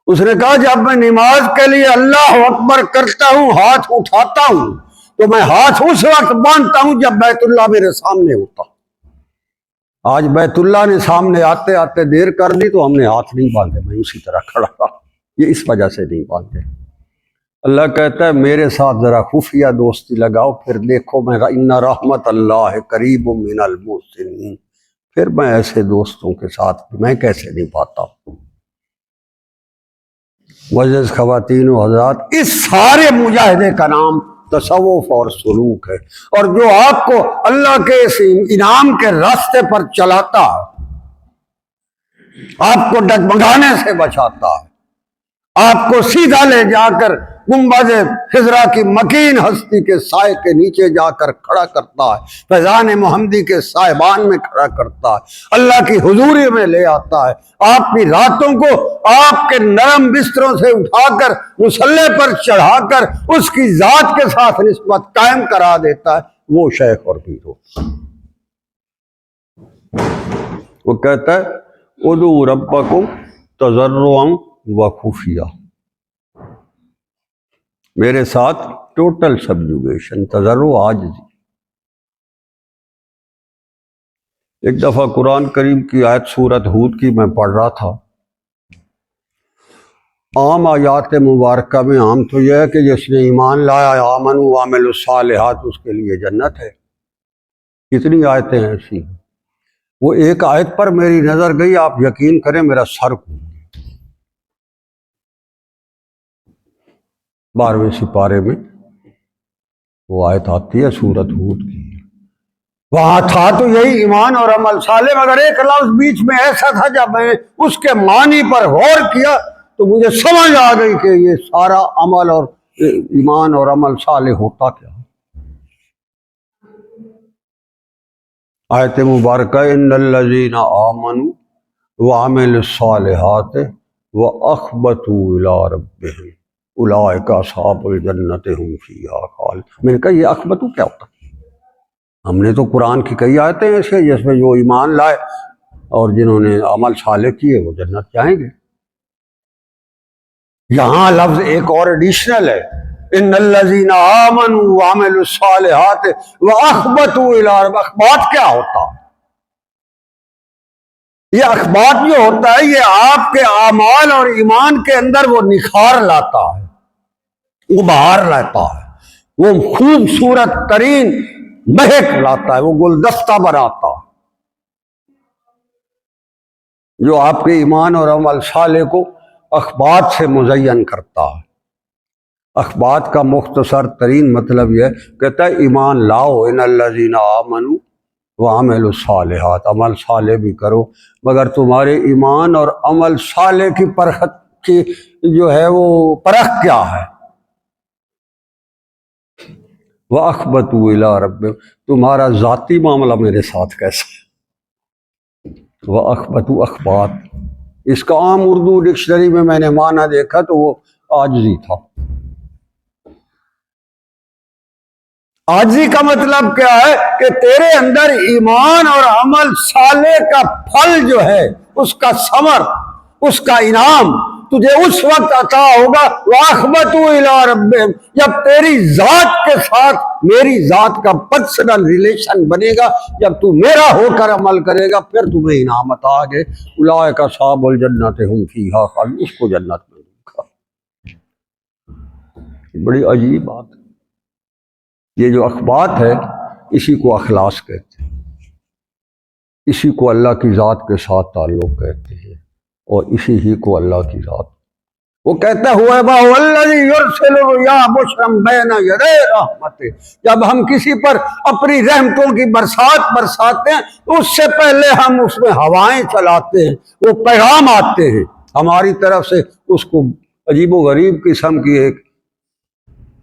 اس نے کہا جب میں نماز کے لیے اللہ اکبر کرتا ہوں، ہاتھ اٹھاتا ہوں، تو میں ہاتھ اس وقت باندھتا ہوں جب بیت اللہ میرے سامنے ہوتا۔ آج بیت اللہ نے سامنے آتے آتے دیر کر دی تو ہم نے ہاتھ نہیں باندھے، میں اسی طرح کھڑا رہا۔ یہ اس وجہ سے نہیں باندھے۔ اللہ کہتا ہے میرے ساتھ ذرا خفیہ دوستی لگاؤ، پھر دیکھو میں ان رحمت اللہ قریب من المحسنین، پھر میں ایسے دوستوں کے ساتھ میں کیسے نہیں پاتا ہوں۔ معزز خواتین و حضرات، اس سارے مجاہدے کا نام تصوف اور سلوک ہے، اور جو آپ کو اللہ کے اس انعام کے راستے پر چلاتا ہے، آپ کو ڈگمگانے سے بچاتا ہے، آپ کو سیدھا لے جا کر گنبد خضرا کی مکین ہستی کے سائے کے نیچے جا کر کھڑا کرتا ہے، فیضان محمدی کے سائبان میں کھڑا کرتا ہے، اللہ کی حضوری میں لے آتا ہے، آپ کی راتوں کو آپ کے نرم بستروں سے اٹھا کر مصلے پر چڑھا کر اس کی ذات کے ساتھ نسبت قائم کرا دیتا ہے۔ وہ شیخ اور پیر ہو۔ وہ کہتا ہے ادعوا ربکم تضرعا وخفیہ، میرے ساتھ ٹوٹل سبجوگیشن، تضرع عاجزی۔ ایک دفعہ قرآن کریم کی آیت سورۃ ہود کی میں پڑھ رہا تھا۔ عام آیات مبارکہ میں عام تو یہ ہے کہ جس نے ایمان لایا آمنوا وعملوا الصالحات اس کے لیے جنت ہے۔ کتنی آیتیں ایسی ہیں۔ وہ ایک آیت پر میری نظر گئی، آپ یقین کریں میرا سر گھوم گیا۔ 12ویں سپارے میں وہ آیت آتی ہے سورۃ ہود کی، وہاں تھا تو یہی ایمان اور عمل صالح، مگر ایک لفظ بیچ میں ایسا تھا جب میں اس کے معنی پر غور کیا تو مجھے سمجھ آ گئی کہ یہ سارا عمل اور ایمان اور عمل صالح ہوتا کیا۔ آیت مبارکہ ان الذین آمنوا وعملوا الصالحات واخبتوا الی ربہم اولئک اصحاب الجنۃ هم فیہا خالدون۔ میں نے کہا یہ اخبتوا کیا ہوتا؟ ہم نے تو قرآن کی کئی آیتیں ایسے ہیں جس میں جو ایمان لائے اور جنہوں نے عمل صالح کیے وہ جنت جائیں گے۔ یہاں لفظ ایک اور ایڈیشنل ہے، ان الذین آمنوا وعملوا الصالحات واخبتوا الی ربہم۔ اخبات کیا ہوتا؟ یہ اخبات جو ہوتا ہے یہ آپ کے اعمال اور ایمان کے اندر وہ نکھار لاتا ہے، ابہار لاتا ہے، وہ خوبصورت ترین مہک لاتا ہے، وہ گلدستہ بناتا ہے جو آپ کے ایمان اور عمل صالح کو اخبات سے مزین کرتا ہے۔ اخبات کا مختصر ترین مطلب یہ کہتا ہے ایمان لاؤ، ان الذین آمنوا وعملوا الصالحات، عمل صالح بھی کرو، مگر تمہارے ایمان اور عمل صالح کی پرخ کی جو ہے وہ پرخ کیا ہے؟ وَأَخْبَتُوا إِلَىٰ رَبِّهِمْ، تمہارا ذاتی معاملہ میرے ساتھ کیسا ہے؟ وَأَخْبَتُوا اخبات، اس کا عام اردو ڈکشنری میں نے معنی دیکھا تو وہ عاجزی تھا۔ عاجزی کا مطلب کیا ہے کہ تیرے اندر ایمان اور عمل صالح کا پھل جو ہے، اس کا ثمر، اس کا انعام تجھے اس وقت عطا ہوگا وَأَخْبَتُوا إِلَىٰ رَبِّهِمْ، جب تیری ذات کے ساتھ میری ذات کا پرسنل ریلیشن بنے گا، جب تو میرا ہو کر عمل کرے گا، پھر تمہیں انعام عطا آگے اولئک اصحاب الجنۃ هم فیہا خالدون، اس کو جنت میں دیکھا۔ بڑی عجیب بات ہے۔ یہ جو اخبات ہے اسی کو اخلاص کہتے ہیں، اسی کو اللہ کی ذات کے ساتھ تعلق کہتے ہیں، اور اسی ہی کو اللہ کی ذات وہ کہتا ہوا وَالَّذِي يُرْسِلُ الرِّيَاحَ بُشْرًا بَيْنَ يَدَيْ رَحْمَتِهِ، جب ہم کسی پر اپنی رحمتوں کی برسات برساتے ہیں تو اس سے پہلے ہم اس میں ہوائیں چلاتے ہیں، وہ پیغام آتے ہیں ہماری طرف سے، اس کو عجیب و غریب قسم کی ایک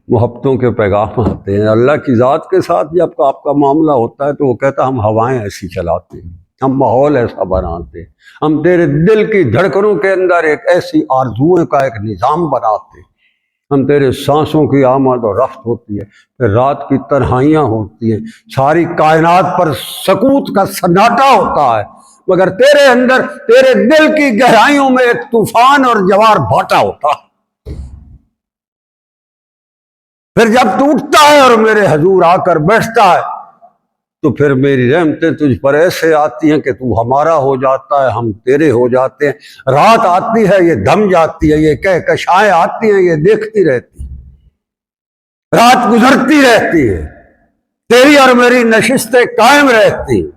محبتوں کے پیغام آتے ہیں۔ اللہ کی ذات کے ساتھ جب آپ کا معاملہ ہوتا ہے تو وہ کہتا ہم ہوائیں ایسی چلاتے ہیں، ہم ماحول ایسا بناتے ہیں، ہم تیرے دل کی دھڑکنوں کے اندر ایک ایسی آرزوؤں کا ایک نظام بناتے ہیں، ہم تیرے سانسوں کی آمد و رفت ہوتی ہے، پھر رات کی تنہائیاں ہوتی ہیں، ساری کائنات پر سکوت کا سناٹا ہوتا ہے، مگر تیرے اندر تیرے دل کی گہرائیوں میں ایک طوفان اور جوار بھاٹا ہوتا ہے۔ پھر جب ٹوٹتا ہے اور میرے حضور آ کر بیٹھتا ہے تو پھر میری رحمتیں تجھ پر ایسے آتی ہیں کہ تو ہمارا ہو جاتا ہے، ہم تیرے ہو جاتے ہیں۔ رات آتی ہے یہ دم جاتی ہے، یہ کہکشائیں آتی ہیں یہ دیکھتی رہتی ہیں، رات گزرتی رہتی ہے، تیری اور میری نشستیں قائم رہتی ہیں۔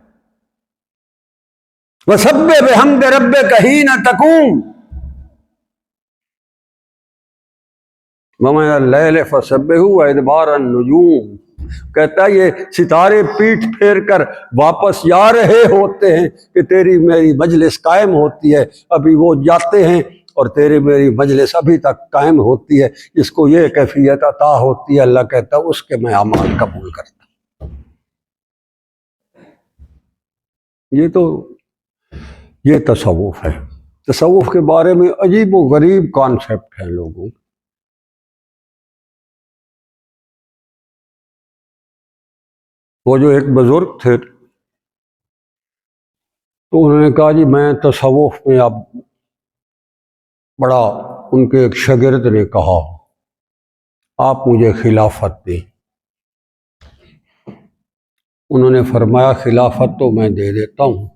وَسَبِّحْ بِحَمْدِ رَبِّكَ حِینَ تَقُومُ وَمِنَ اللَّیلِ فَسَبِّحْهُ وَإِدْبَارَ النُّجُومِ، کہتا ہے یہ ستارے پیٹ پھیر کر واپس جا رہے ہوتے ہیں کہ تیری میری مجلس قائم ہوتی ہے، ابھی وہ جاتے ہیں اور تیری میری مجلس ابھی تک قائم ہوتی ہے، جس کو یہ کیفیت عطا ہوتی ہے اللہ کہتا ہے اس کے میں اعمال قبول کرتا ہوں۔ یہ تصوف ہے۔ تصوف کے بارے میں عجیب و غریب کانسیپٹ ہے لوگوں۔ وہ جو ایک بزرگ تھے تو انہوں نے کہا جی میں تصوف میں اب بڑا، ان کے ایک شاگرد نے کہا آپ مجھے خلافت دیں۔ انہوں نے فرمایا خلافت تو میں دے دیتا ہوں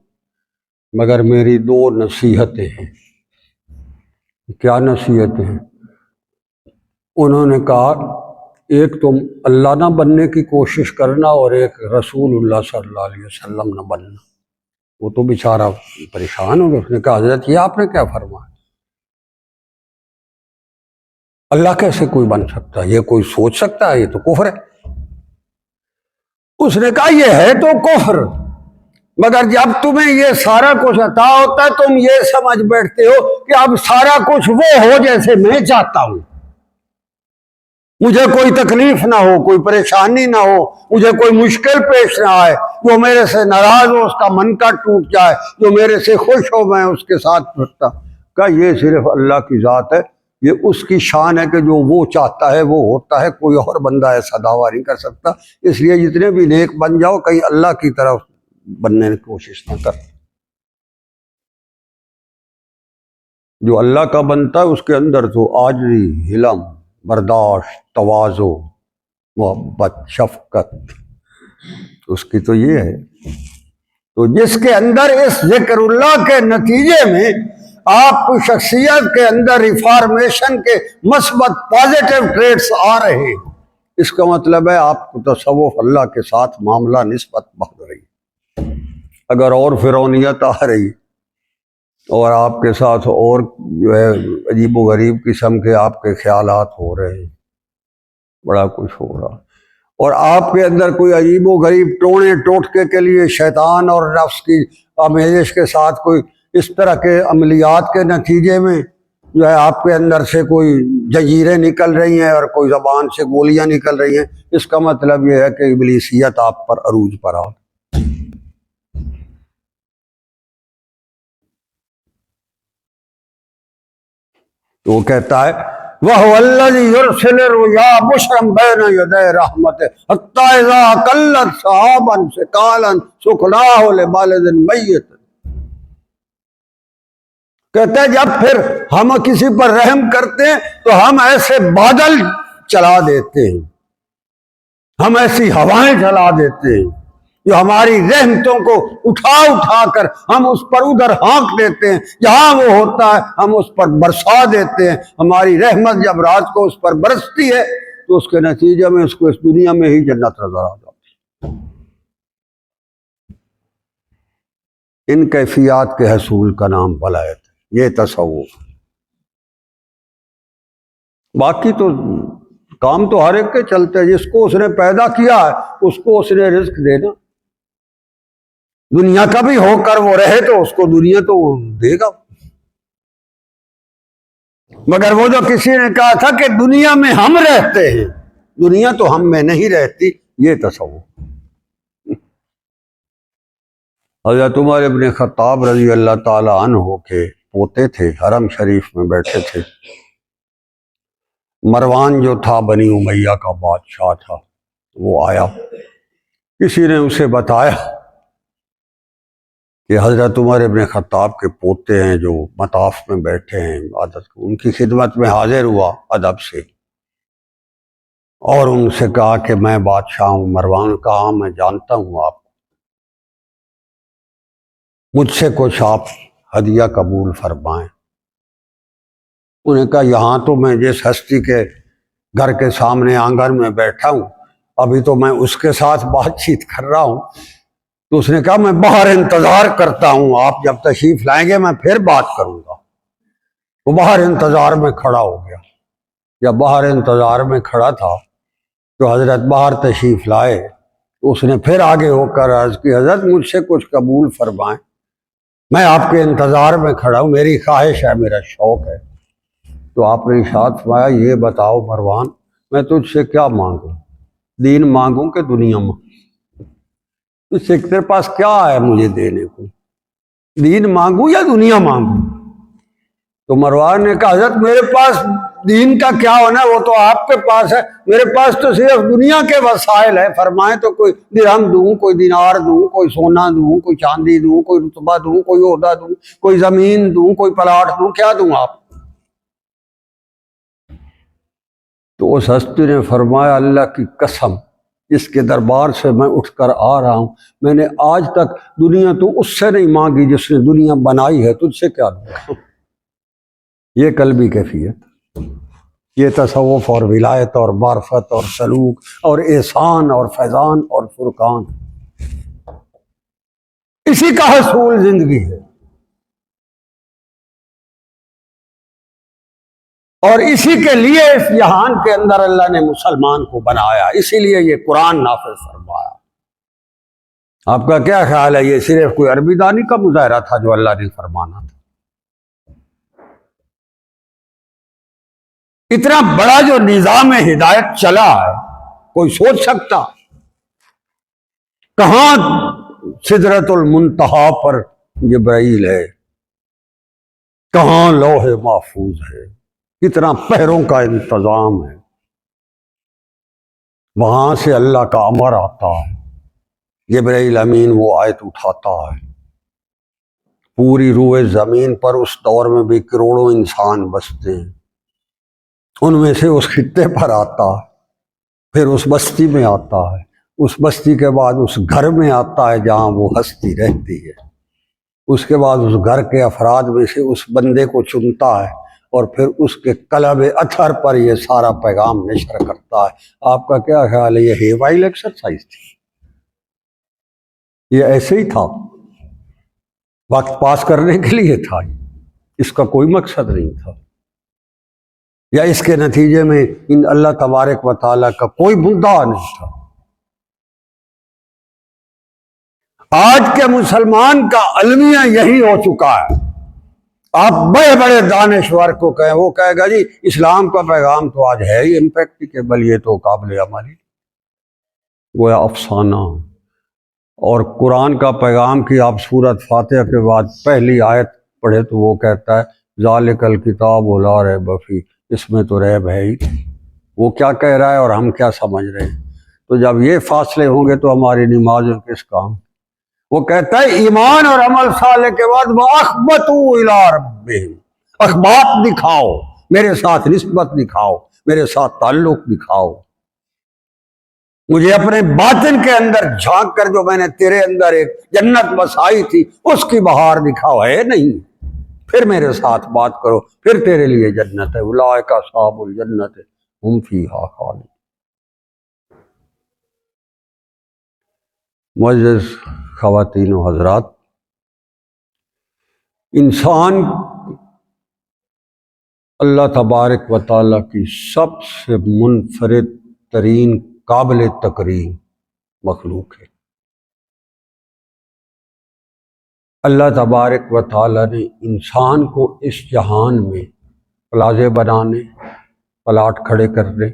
مگر میری دو نصیحتیں ہیں۔ کیا نصیحتیں ہیں؟ انہوں نے کہا ایک تم اللہ نہ بننے کی کوشش کرنا اور ایک رسول اللہ صلی اللہ علیہ وسلم نہ بننا۔ وہ تو بیچارہ پریشان ہو گیا، اس نے کہا حضرت یہ آپ نے کیا فرمایا؟ اللہ کیسے کوئی بن سکتا ہے؟ یہ کوئی سوچ سکتا ہے؟ یہ تو کفر ہے۔ اس نے کہا یہ ہے تو کفر، مگر جب تمہیں یہ سارا کچھ عطا ہوتا ہے تم یہ سمجھ بیٹھتے ہو کہ اب سارا کچھ وہ ہو جیسے میں چاہتا ہوں، مجھے کوئی تکلیف نہ ہو، کوئی پریشانی نہ ہو، مجھے کوئی مشکل پیش نہ آئے، جو میرے سے ناراض ہو اس کا منکر ٹوٹ جائے، جو میرے سے خوش ہو میں اس کے ساتھ پھرتا۔ کہ یہ صرف اللہ کی ذات ہے، یہ اس کی شان ہے کہ جو وہ چاہتا ہے وہ ہوتا ہے، کوئی اور بندہ ایسا دعویٰ نہیں کر سکتا۔ اس لیے جتنے بھی نیک بن جاؤ کہیں اللہ کی طرف بننے کی کوشش نہ کر۔ جو اللہ کا بنتا ہے اس کے اندر تو عاجزی، حلم، برداشت، تواضع، محبت، شفقت، اس کی تو یہ ہے۔ تو جس کے اندر اس ذکر اللہ کے نتیجے میں آپ کی شخصیت کے اندر ریفارمیشن کے مثبت پازیٹیو ٹریٹس آ رہے ہیں، اس کا مطلب ہے آپ کو تصوف اللہ کے ساتھ معاملہ نسبت بڑھ رہی ہے۔ اگر اور فرعونیت آ رہی اور آپ کے ساتھ اور جو ہے عجیب و غریب قسم کے آپ کے خیالات ہو رہے ہیں، بڑا کچھ ہو رہا، اور آپ کے اندر کوئی عجیب و غریب ٹونے ٹوٹکے کے لیے شیطان اور نفس کی آمیزش کے ساتھ کوئی اس طرح کے عملیات کے نتیجے میں جو ہے آپ کے اندر سے کوئی جنجیریں نکل رہی ہیں اور کوئی زبان سے گولیاں نکل رہی ہیں، اس کا مطلب یہ ہے کہ ابلیسیت آپ پر عروج پر آ۔ تو وہ کہتا ہے وَهُوَ الَّذِي يُرْسِلُ الرِّيَاحَ بُشْرًا بَيْنَ يَدَيْ رَحْمَتِهِ حَتَّىٰ إِذَا أَقَلَّتْ سَحَابًا ثِقَالًا سُقْنَاهُ لِبَلَدٍ مَّيِّتٍ، کہتے ہیں جب پھر ہم کسی پر رحم کرتے ہیں تو ہم ایسے بادل چلا دیتے ہیں، ہم ایسی ہوائیں چلا دیتے ہیں جو ہماری رحمتوں کو اٹھا اٹھا کر ہم اس پر ادھر ہانک دیتے ہیں، جہاں وہ ہوتا ہے ہم اس پر برسا دیتے ہیں۔ ہماری رحمت جب رات کو اس پر برستی ہے تو اس کے نتیجے میں اس کو اس دنیا میں ہی جنت نظر آ جاتی ہے۔ ان کیفیات کے حصول کا نام ولایت ہے، یہ تصوف۔ باقی تو کام تو ہر ایک کے چلتے ہیں، جس کو اس نے پیدا کیا ہے اس کو اس نے رزق دینا، دنیا کا بھی ہو کر وہ رہے تو اس کو دنیا تو وہ دے گا۔ مگر وہ جو کسی نے کہا تھا کہ دنیا میں ہم رہتے ہیں، دنیا تو ہم میں نہیں رہتی، یہ تصور۔ حضرت عمر ابن خطاب رضی اللہ تعالی عنہ کے پوتے تھے، حرم شریف میں بیٹھے تھے۔ مروان جو تھا بنی امیہ کا بادشاہ تھا، وہ آیا، کسی نے اسے بتایا کہ حضرت عمر ابن خطاب کے پوتے ہیں جو مطاف میں بیٹھے ہیں، ان کی خدمت میں حاضر ہوا ادب سے، اور ان سے کہا کہ میں بادشاہ ہوں۔ مروان کہا میں جانتا ہوں آپ، مجھ سے کچھ آپ ہدیہ قبول فرمائیں۔ انہیں کہا یہاں تو میں جس ہستی کے گھر کے سامنے آنگن میں بیٹھا ہوں، ابھی تو میں اس کے ساتھ بات چیت کر رہا ہوں۔ تو اس نے کہا میں باہر انتظار کرتا ہوں، آپ جب تشریف لائیں گے میں پھر بات کروں گا۔ وہ باہر انتظار میں کھڑا ہو گیا۔ جب باہر انتظار میں کھڑا تھا تو حضرت باہر تشریف لائے، تو اس نے پھر آگے ہو کر عرض کی حضرت مجھ سے کچھ قبول فرمائیں، میں آپ کے انتظار میں کھڑا ہوں، میری خواہش ہے، میرا شوق ہے۔ تو آپ نے ارشاد فرمایا یہ بتاؤ مروان، میں تجھ سے کیا مانگوں، دین مانگوں کہ دنیا مانگوں؟ تجھ سے تیرے پاس کیا ہے مجھے دینے کو، دین مانگوں یا دنیا مانگوں؟ تو مروان نے کہا حضرت میرے پاس دین کا کیا ہونا ہے، وہ تو آپ کے پاس ہے، میرے پاس تو صرف دنیا کے وسائل ہے، فرمائیں تو کوئی درہم دوں، کوئی دینار دوں، کوئی سونا دوں، کوئی چاندی دوں، کوئی رتبہ دوں، کوئی عہدہ دوں، کوئی زمین دوں، کوئی پلاٹ دوں، کیا دوں آپ؟ تو اس ہستی نے فرمایا اللہ کی قسم، اس کے دربار سے میں اٹھ کر آ رہا ہوں، میں نے آج تک دنیا تو اس سے نہیں مانگی جس نے دنیا بنائی ہے، تجھ سے کیا دوں؟ یہ قلبی کیفیت، یہ تصوف اور ولایت اور معرفت اور سلوک اور احسان اور فیضان اور فرقان، اسی کا حصول زندگی ہے، اور اسی کے لیے اس جہان کے اندر اللہ نے مسلمان کو بنایا، اسی لیے یہ قرآن نافذ فرمایا۔ آپ کا کیا خیال ہے، یہ صرف کوئی عربی دانی کا مظاہرہ تھا جو اللہ نے فرمانا تھا؟ اتنا بڑا جو نظام ہدایت چلا ہے، کوئی سوچ سکتا؟ کہاں سدرۃ المنتہا پر جبرائیل ہے، کہاں لوح محفوظ ہے، کتنا پہروں کا انتظام ہے، وہاں سے اللہ کا امر آتا ہے، جبرائیل امین وہ آیت اٹھاتا ہے، پوری روئے زمین پر اس دور میں بھی کروڑوں انسان بستے ہیں، ان میں سے اس خطے پر آتا ہے، پھر اس بستی میں آتا ہے، اس بستی کے بعد اس گھر میں آتا ہے جہاں وہ ہستی رہتی ہے، اس کے بعد اس گھر کے افراد میں سے اس بندے کو چنتا ہے، اور پھر اس کے قلب اثر پر یہ سارا پیغام نشر کرتا ہے۔ آپ کا کیا خیال ہے، یہ ہیوائل ایکسرسائز تھی؟ یہ ایسے ہی تھا، وقت پاس کرنے کے لیے تھا، اس کا کوئی مقصد نہیں تھا، یا اس کے نتیجے میں ان اللہ تبارک و تعالیٰ کا کوئی مدعا نہیں تھا۔ آج کے مسلمان کا المیہ یہی ہو چکا ہے، آپ بڑے بڑے دانشور کو کہیں، وہ کہے گا جی اسلام کا پیغام تو آج ہے ہی امپریکٹیکیبل، یہ تو قابل عملی، گویا افسانہ۔ اور قرآن کا پیغام کی آپ سورۃ فاتحہ کے بعد پہلی آیت پڑھے تو وہ کہتا ہے ذالک الکتاب لا ریب فیہ، اس میں تو ریب ہے ہی، وہ کیا کہہ رہا ہے اور ہم کیا سمجھ رہے ہیں؟ تو جب یہ فاصلے ہوں گے تو ہماری نمازیں کس کام؟ وہ کہتا ہے ایمان اور عمل صالح کے بعد وَأَخْبَتُوا إِلَىٰ رَبِّهِمْ، اخبات دکھاؤ، میرے ساتھ نسبت دکھاؤ، میرے ساتھ تعلق دکھاؤ، مجھے اپنے باطن کے اندر جھانک کر جو میں نے تیرے اندر ایک جنت بسائی تھی اس کی بہار دکھاؤ، ہے نہیں، پھر میرے ساتھ بات کرو، پھر تیرے لیے جنت ہے، اولئک اصحاب الجنت ہم فیہا خالدون۔ معزز خواتین و حضرات، انسان اللہ تبارک و تعالیٰ کی سب سے منفرد ترین قابل تکریم مخلوق ہے۔ اللہ تبارک و تعالیٰ نے انسان کو اس جہان میں پلازے بنانے، پلاٹ کھڑے کرنے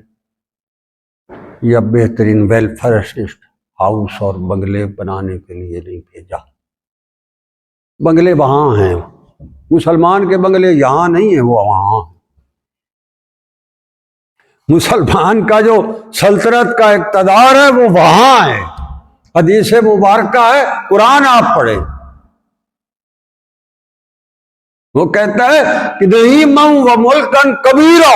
یا بہترین ویلفیئرسٹ ہاؤس اور بنگلے بنانے کے لیے نہیں بھیجا۔ بنگلے وہاں ہیں، مسلمان کے بنگلے یہاں نہیں ہیں، وہ وہاں ہیں۔ مسلمان کا جو سلطنت کا اقتدار ہے وہ وہاں ہے۔ حدیث مبارکہ ہے، قرآن آپ پڑھیں، وہ کہتا ہے کہ نعیما و ملکن کبیرا،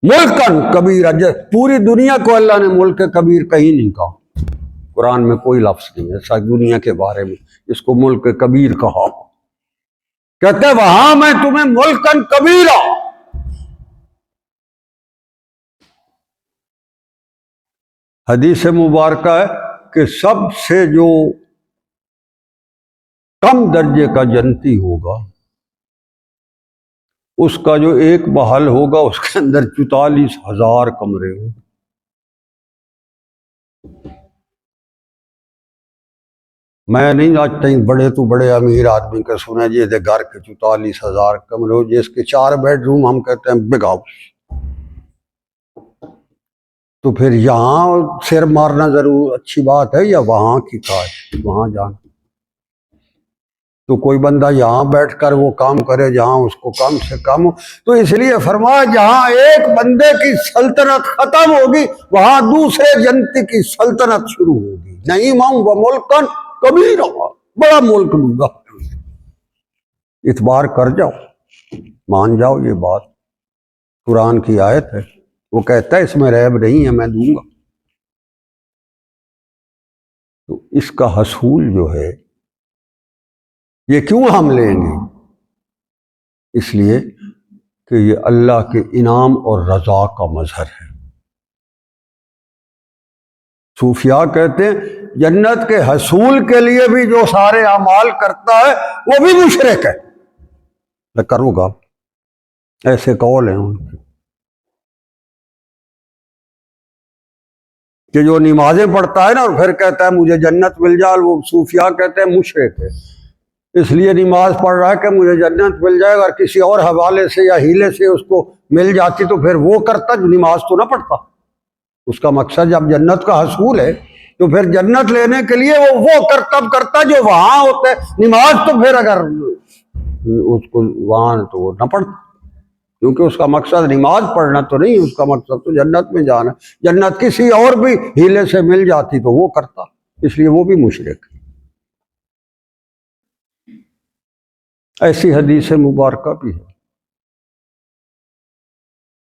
ملکن کبیرا، پوری دنیا کو اللہ نے ملک کبیر کہیں نہیں کہا، قرآن میں کوئی لفظ نہیں ہے ایسا دنیا کے بارے میں اس کو ملک کبیر کہا۔ کہتے وہاں میں تمہیں ملکن کبیرا، حدیث مبارکہ ہے کہ سب سے جو کم درجے کا جنتی ہوگا اس کا جو ایک محل ہوگا اس کے اندر 44,000 کمرے ہوں۔ میں نہیں آج تک بڑے تو بڑے امیر آدمی کا سنا جی دے گھر کے 44,000 کمرے ہو، جس کے 4 بیڈ روم ہم کہتے ہیں بگ ہاؤس۔ تو پھر یہاں سر مارنا ضرور اچھی بات ہے یا وہاں کی کاش وہاں جانا؟ تو کوئی بندہ یہاں بیٹھ کر وہ کام کرے جہاں اس کو کم سے کم ہو۔ تو اس لیے فرمایا جہاں ایک بندے کی سلطنت ختم ہوگی وہاں دوسرے جنتی کی سلطنت شروع ہوگی۔ نعیما و ملکن کبیرا، بڑا ملک دوں گا۔ اعتبار کر جاؤ، مان جاؤ، یہ بات قرآن کی آیت ہے، وہ کہتا ہے اس میں ریب نہیں ہے، میں دوں گا۔ تو اس کا حصول جو ہے یہ کیوں ہم لیں گے؟ اس لیے کہ یہ اللہ کے انعام اور رضا کا مظہر ہے۔ صوفیاء کہتے ہیں جنت کے حصول کے لیے بھی جو سارے اعمال کرتا ہے وہ بھی مشرک ہے۔ میں کروں گا، ایسے قول ہیں ان کے کہ جو نمازیں پڑھتا ہے نا اور پھر کہتا ہے مجھے جنت مل جائے، وہ صوفیاء کہتے ہیں مشرک ہے۔ اس لیے نماز پڑھ رہا ہے کہ مجھے جنت مل جائے، اگر کسی اور حوالے سے یا ہیلے سے اس کو مل جاتی تو پھر وہ کرتا، نماز تو نہ پڑھتا۔ اس کا مقصد جب جنت کا حصول ہے تو پھر جنت لینے کے لیے وہ کرتب کرتا جو وہاں ہوتا ہے۔ نماز تو پھر اگر اس کو وہاں تو وہ نہ پڑھتا، کیونکہ اس کا مقصد نماز پڑھنا تو نہیں، اس کا مقصد تو جنت میں جانا۔ جنت کسی اور بھی ہیلے سے مل جاتی تو وہ کرتا، اس لیے وہ بھی مشرک ہے۔ ایسی حدیث مبارکہ بھی ہے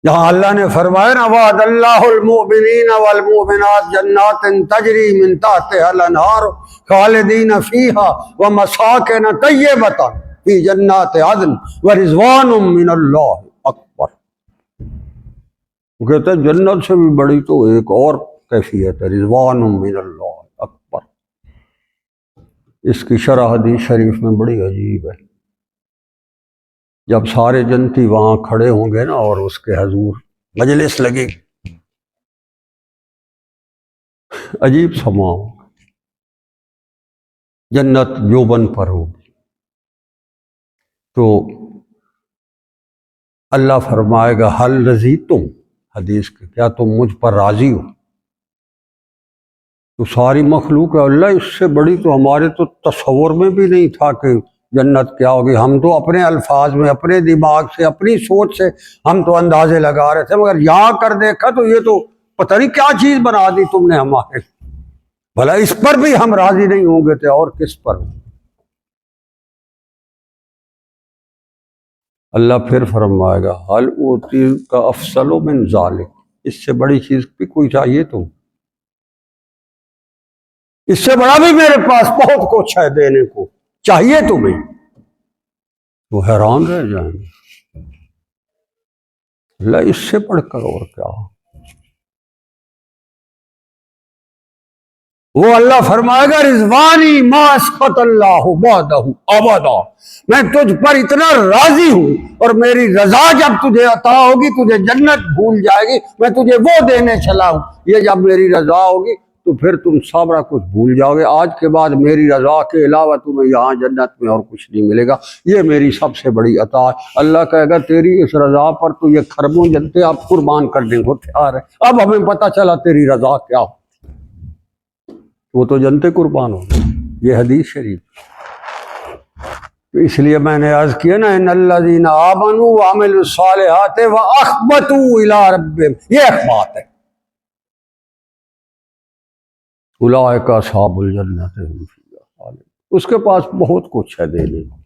جہاں اللہ نے فرمایا نا وعد اللہ المؤمنین والمؤمنات جنات تجری من تحتها الانہار خالدین فیہا ومساکن طیبۃ فی جنات عدن ورضوان من اللہ اکبر۔ وہ کہتے ہیں جنت سے بھی بڑی تو ایک اور کیفیت ہے، رضوان من اللہ اکبر۔ اس کی شرح حدیث شریف میں بڑی عجیب ہے۔ جب سارے جنتی وہاں کھڑے ہوں گے نا اور اس کے حضور مجلس لگے، عجیب سا ماحول، جنت جوبن پر ہوگی، تو اللہ فرمائے گا حل رضیتم، حدیث کے کیا تم مجھ پر راضی ہو؟ تو ساری مخلوق ہے اللہ اس سے بڑی تو ہمارے تو تصور میں بھی نہیں تھا کہ جنت کیا ہوگی۔ ہم تو اپنے الفاظ میں، اپنے دماغ سے، اپنی سوچ سے ہم تو اندازے لگا رہے تھے، مگر یہاں کر دیکھا تو یہ تو پتہ نہیں کیا چیز بنا دی تم نے ہمارے، بھلا اس پر بھی ہم راضی نہیں ہوں گے تھے اور کس پر؟ اللہ پھر فرمائے گا حل اوتیک افضل من ذالک، اس سے بڑی چیز بھی کوئی چاہیے تم؟ اس سے بڑا بھی میرے پاس بہت کچھ ہے دینے کو، چاہیے تمہیں؟ وہ حیران رہ جائیں گے، اللہ اس سے بڑھ کر اور کیا؟ وہ اللہ فرمائے گا رضوانی ما اسخط اللہ بعدہ ابدا، میں تجھ پر اتنا راضی ہوں اور میری رضا جب تجھے عطا ہوگی، تجھے جنت بھول جائے گی، میں تجھے وہ دینے چلا ہوں، یہ جب میری رضا ہوگی تو پھر تم سابرا کچھ بھول جاؤ گے۔ آج کے بعد میری رضا کے علاوہ تمہیں یہاں جنت میں اور کچھ نہیں ملے گا، یہ میری سب سے بڑی عطا ہے۔ اللہ کہے گا تیری اس رضا پر تو یہ خربوں جنتے اب قربان کرنے کو تیار ہے۔ اب ہمیں پتہ چلا تیری رضا کیا ہو، وہ تو جنتے قربان ہو گئی۔ یہ حدیث شریف، تو اس لیے میں نے عرض کیا نا ان الذین آمنوا وعملوا الصالحات واخبتوا الی ربہم، یہ اخبات ہے۔ اولئک اصحاب الجنۃ هم فیہا خالدون، اس کے پاس بہت کچھ ہے دینے کو،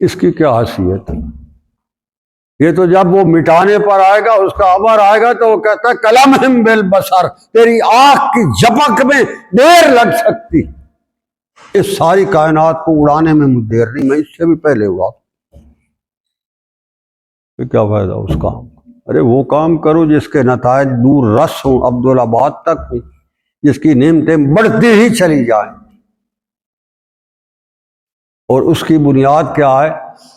اس کی کیا حیثیت ہے؟ یہ تو جب وہ مٹانے پر آئے گا، اس کا امر آئے گا تو وہ کہتا ہے کلمہم بالبصر، تیری آنکھ کی جھپک میں دیر لگ سکتی، اس ساری کائنات کو اڑانے میں مجھے دیر نہیں، میں اس سے بھی پہلے ہوا، تو کیا فائدہ اس کا؟ ارے وہ کام کرو جس کے نتائج دور رس ہوں، عبدالآباد تک ہوں، جس کی نعمتیں بڑھتی ہی چلی جائیں، اور اس کی بنیاد کیا ہے؟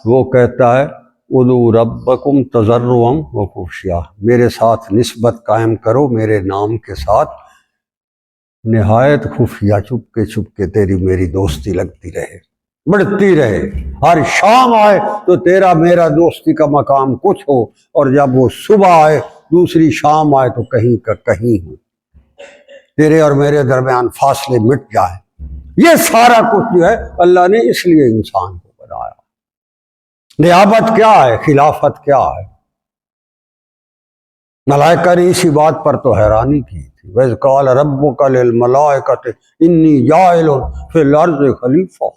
وہ کہتا ہے ادعوا ربکم تضرعا وخفیا، میرے ساتھ نسبت قائم کرو میرے نام کے ساتھ، نہایت خفیہ، چپ کے تیری میری دوستی لگتی رہے، بڑھتی رہے، ہر شام آئے تو تیرا میرا دوستی کا مقام کچھ ہو، اور جب وہ صبح آئے دوسری شام آئے تو کہیں کا کہیں ہو، تیرے اور میرے درمیان فاصلے مٹ جائیں۔ یہ سارا کچھ جو ہے اللہ نے اس لیے انسان کو بنایا۔ نیابت کیا ہے؟ خلافت کیا ہے؟ ملائکہ نے اسی بات پر تو حیرانی کی تھی، وَإِذْ قَالَ رَبُّكَ لِلْمَلَائِكَةِ إِنِّي جَاعِلٌ فِي الْأَرْضِ خَلِيفَةً،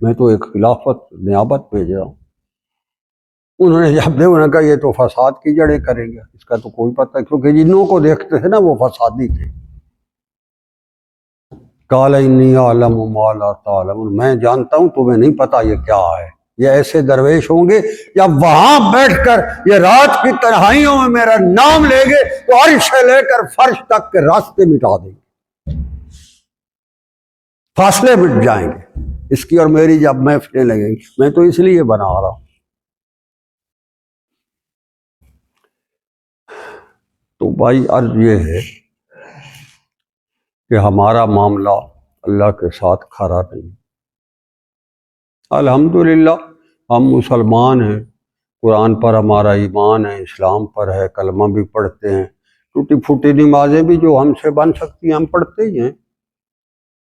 میں تو ایک خلافت نیابت بھیج رہا ہوں۔ انہوں نے جب انہوں نے کہا یہ تو فساد کی جڑیں کریں گے، اس کا تو کوئی پتہ، کیونکہ جنوں کو دیکھتے تھے نا وہ فسادی تھے۔ قَالَ إِنِّي أَعْلَمُ مَا لَا تَعْلَمُونَ، میں جانتا ہوں تمہیں نہیں پتہ یہ کیا ہے۔ یہ ایسے درویش ہوں گے جب وہاں بیٹھ کر یہ رات کی تنہائیوں میں میرا نام لے گے تو عرش سے لے کر فرش تک کے راستے مٹا دیں گے، فاصلے مٹ جائیں گے۔ اس کی اور میری جب محفلیں لگیں گی، میں تو اس لیے بنا رہا ہوں۔ تو بھائی عرض یہ ہے کہ ہمارا معاملہ اللہ کے ساتھ کھڑا نہیں۔ الحمدللہ ہم مسلمان ہیں، قرآن پر ہمارا ایمان ہے، اسلام پر ہے، کلمہ بھی پڑھتے ہیں، ٹوٹی پھوٹی نمازیں بھی جو ہم سے بن سکتی ہیں ہم پڑھتے ہی ہیں،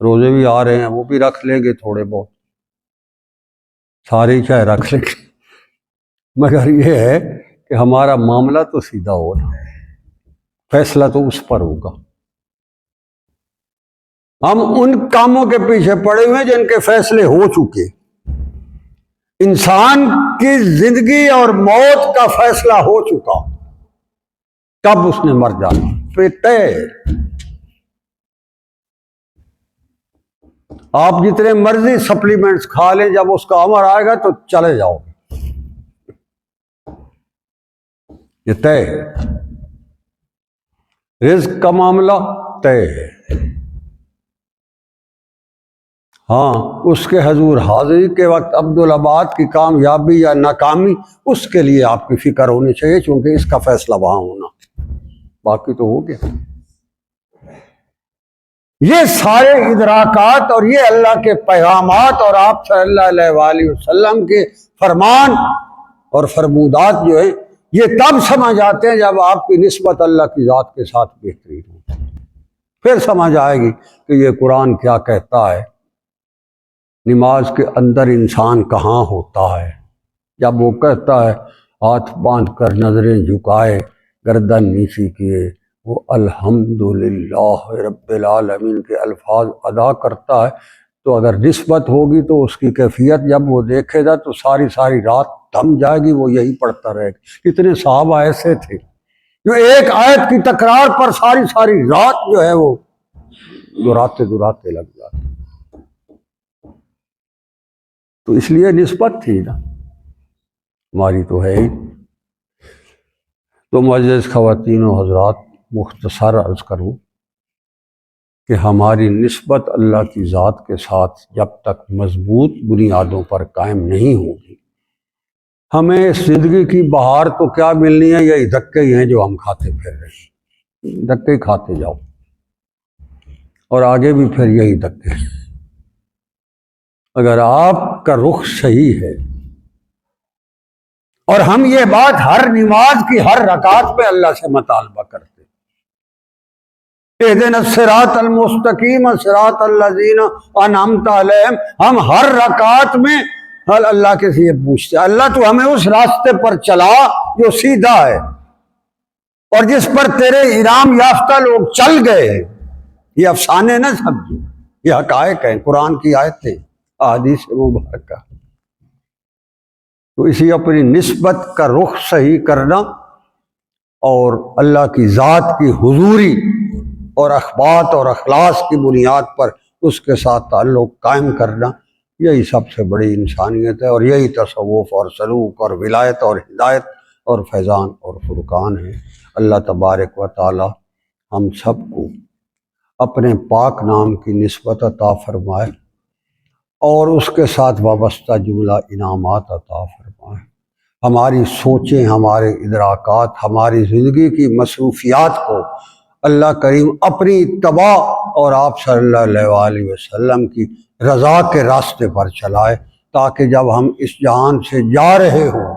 روزے بھی آ رہے ہیں وہ بھی رکھ لیں گے، تھوڑے بہت سارے چاہے رکھ لیں گے، مگر یہ ہے کہ ہمارا معاملہ تو سیدھا ہونا، فیصلہ تو اس پر ہوگا۔ ہم ان کاموں کے پیچھے پڑے ہوئے جن کے فیصلے ہو چکے۔ انسان کی زندگی اور موت کا فیصلہ ہو چکا، کب اس نے مر جانا طے۔ آپ جتنے مرضی سپلیمنٹس کھا لیں، جب اس کا امر آئے گا تو چلے جاؤ، یہ طے ہے۔ رزق کا معاملہ طے ہے، ہاں اس کے حضور حاضری کے وقت عبدالآباد کی کامیابی یا ناکامی اس کے لیے آپ کی فکر ہونی چاہیے، چونکہ اس کا فیصلہ وہاں ہونا، باقی تو ہو گیا۔ یہ سارے ادراکات اور یہ اللہ کے پیغامات اور آپ صلی اللہ علیہ وآلہ وسلم کے فرمان اور فرمودات جو ہیں یہ تب سمجھ آتے ہیں جب آپ کی نسبت اللہ کی ذات کے ساتھ بہترین ہو، پھر سمجھ آئے گی کہ یہ قرآن کیا کہتا ہے، نماز کے اندر انسان کہاں ہوتا ہے، جب وہ کہتا ہے ہاتھ باندھ کر نظریں جھکائے گردن نیچی کیے، وہ الحمدللہ رب العالمین کے الفاظ ادا کرتا ہے، تو اگر نسبت ہوگی تو اس کی کیفیت جب وہ دیکھے گا تو ساری ساری رات تھم جائے گی، وہ یہی پڑھتا رہے گا۔ کتنے صحابہ ایسے تھے جو ایک آیت کی تکرار پر ساری ساری رات جو ہے وہ دہراتے لگ جاتے، تو اس لیے نسبت تھی نا، ہماری تو ہے ہی۔ تو معزز خواتین و حضرات، مختصر عرض کروں کہ ہماری نسبت اللہ کی ذات کے ساتھ جب تک مضبوط بنیادوں پر قائم نہیں ہوگی، ہمیں اس زندگی کی بہار تو کیا ملنی ہے، یہی دھکے ہی ہیں جو ہم کھاتے پھر رہے ہیں، دھکے کھاتے جاؤ اور آگے بھی پھر یہی دھکے ہیں۔ اگر آپ کا رخ صحیح ہے، اور ہم یہ بات ہر نماز کی ہر رکعت میں اللہ سے مطالبہ کرتے ہیں، اہدنا الصراط المستقیم صراط الذین انعمت علیہم، ہم ہر رکعت میں اللہ کے سے پوچھتے ہیں، اللہ تو ہمیں اس راستے پر چلا جو سیدھا ہے اور جس پر تیرے انعام یافتہ لوگ چل گئے ہیں۔ یہ افسانے نہ سمجھو، یہ حقائق ہیں، قرآن کی آیتیں، احادیث مبارکہ۔ تو اسی اپنی نسبت کا رخ صحیح کرنا اور اللہ کی ذات کی حضوری اور اخبات اور اخلاص کی بنیاد پر اس کے ساتھ تعلق قائم کرنا، یہی سب سے بڑی انسانیت ہے، اور یہی تصوف اور سلوک اور ولایت اور ہدایت اور فیضان اور فرقان ہے۔ اللہ تبارک و تعالی ہم سب کو اپنے پاک نام کی نسبت عطا فرمائے اور اس کے ساتھ وابستہ جملہ انعامات عطا فرمائے۔ ہماری سوچیں، ہمارے ادراکات، ہماری زندگی کی مصروفیات کو اللہ کریم اپنی اتباع اور آپ صلی اللہ علیہ وآلہ وسلم کی رضا کے راستے پر چلائے، تاکہ جب ہم اس جہان سے جا رہے ہوں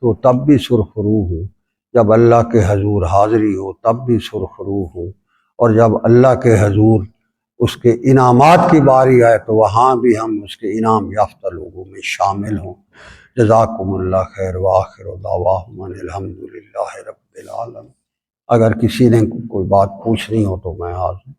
تو تب بھی سرخرو ہوں، جب اللہ کے حضور حاضری ہو تب بھی سرخرو ہوں، اور جب اللہ کے حضور اس کے انعامات کی باری آئے تو وہاں بھی ہم اس کے انعام یافتہ لوگوں میں شامل ہوں۔ جزاکم اللہ خیر، وآخر دعواہم ان الحمد للہ رب العالمین۔ اگر کسی نے کوئی بات پوچھنی ہو تو میں حاضر ہوں۔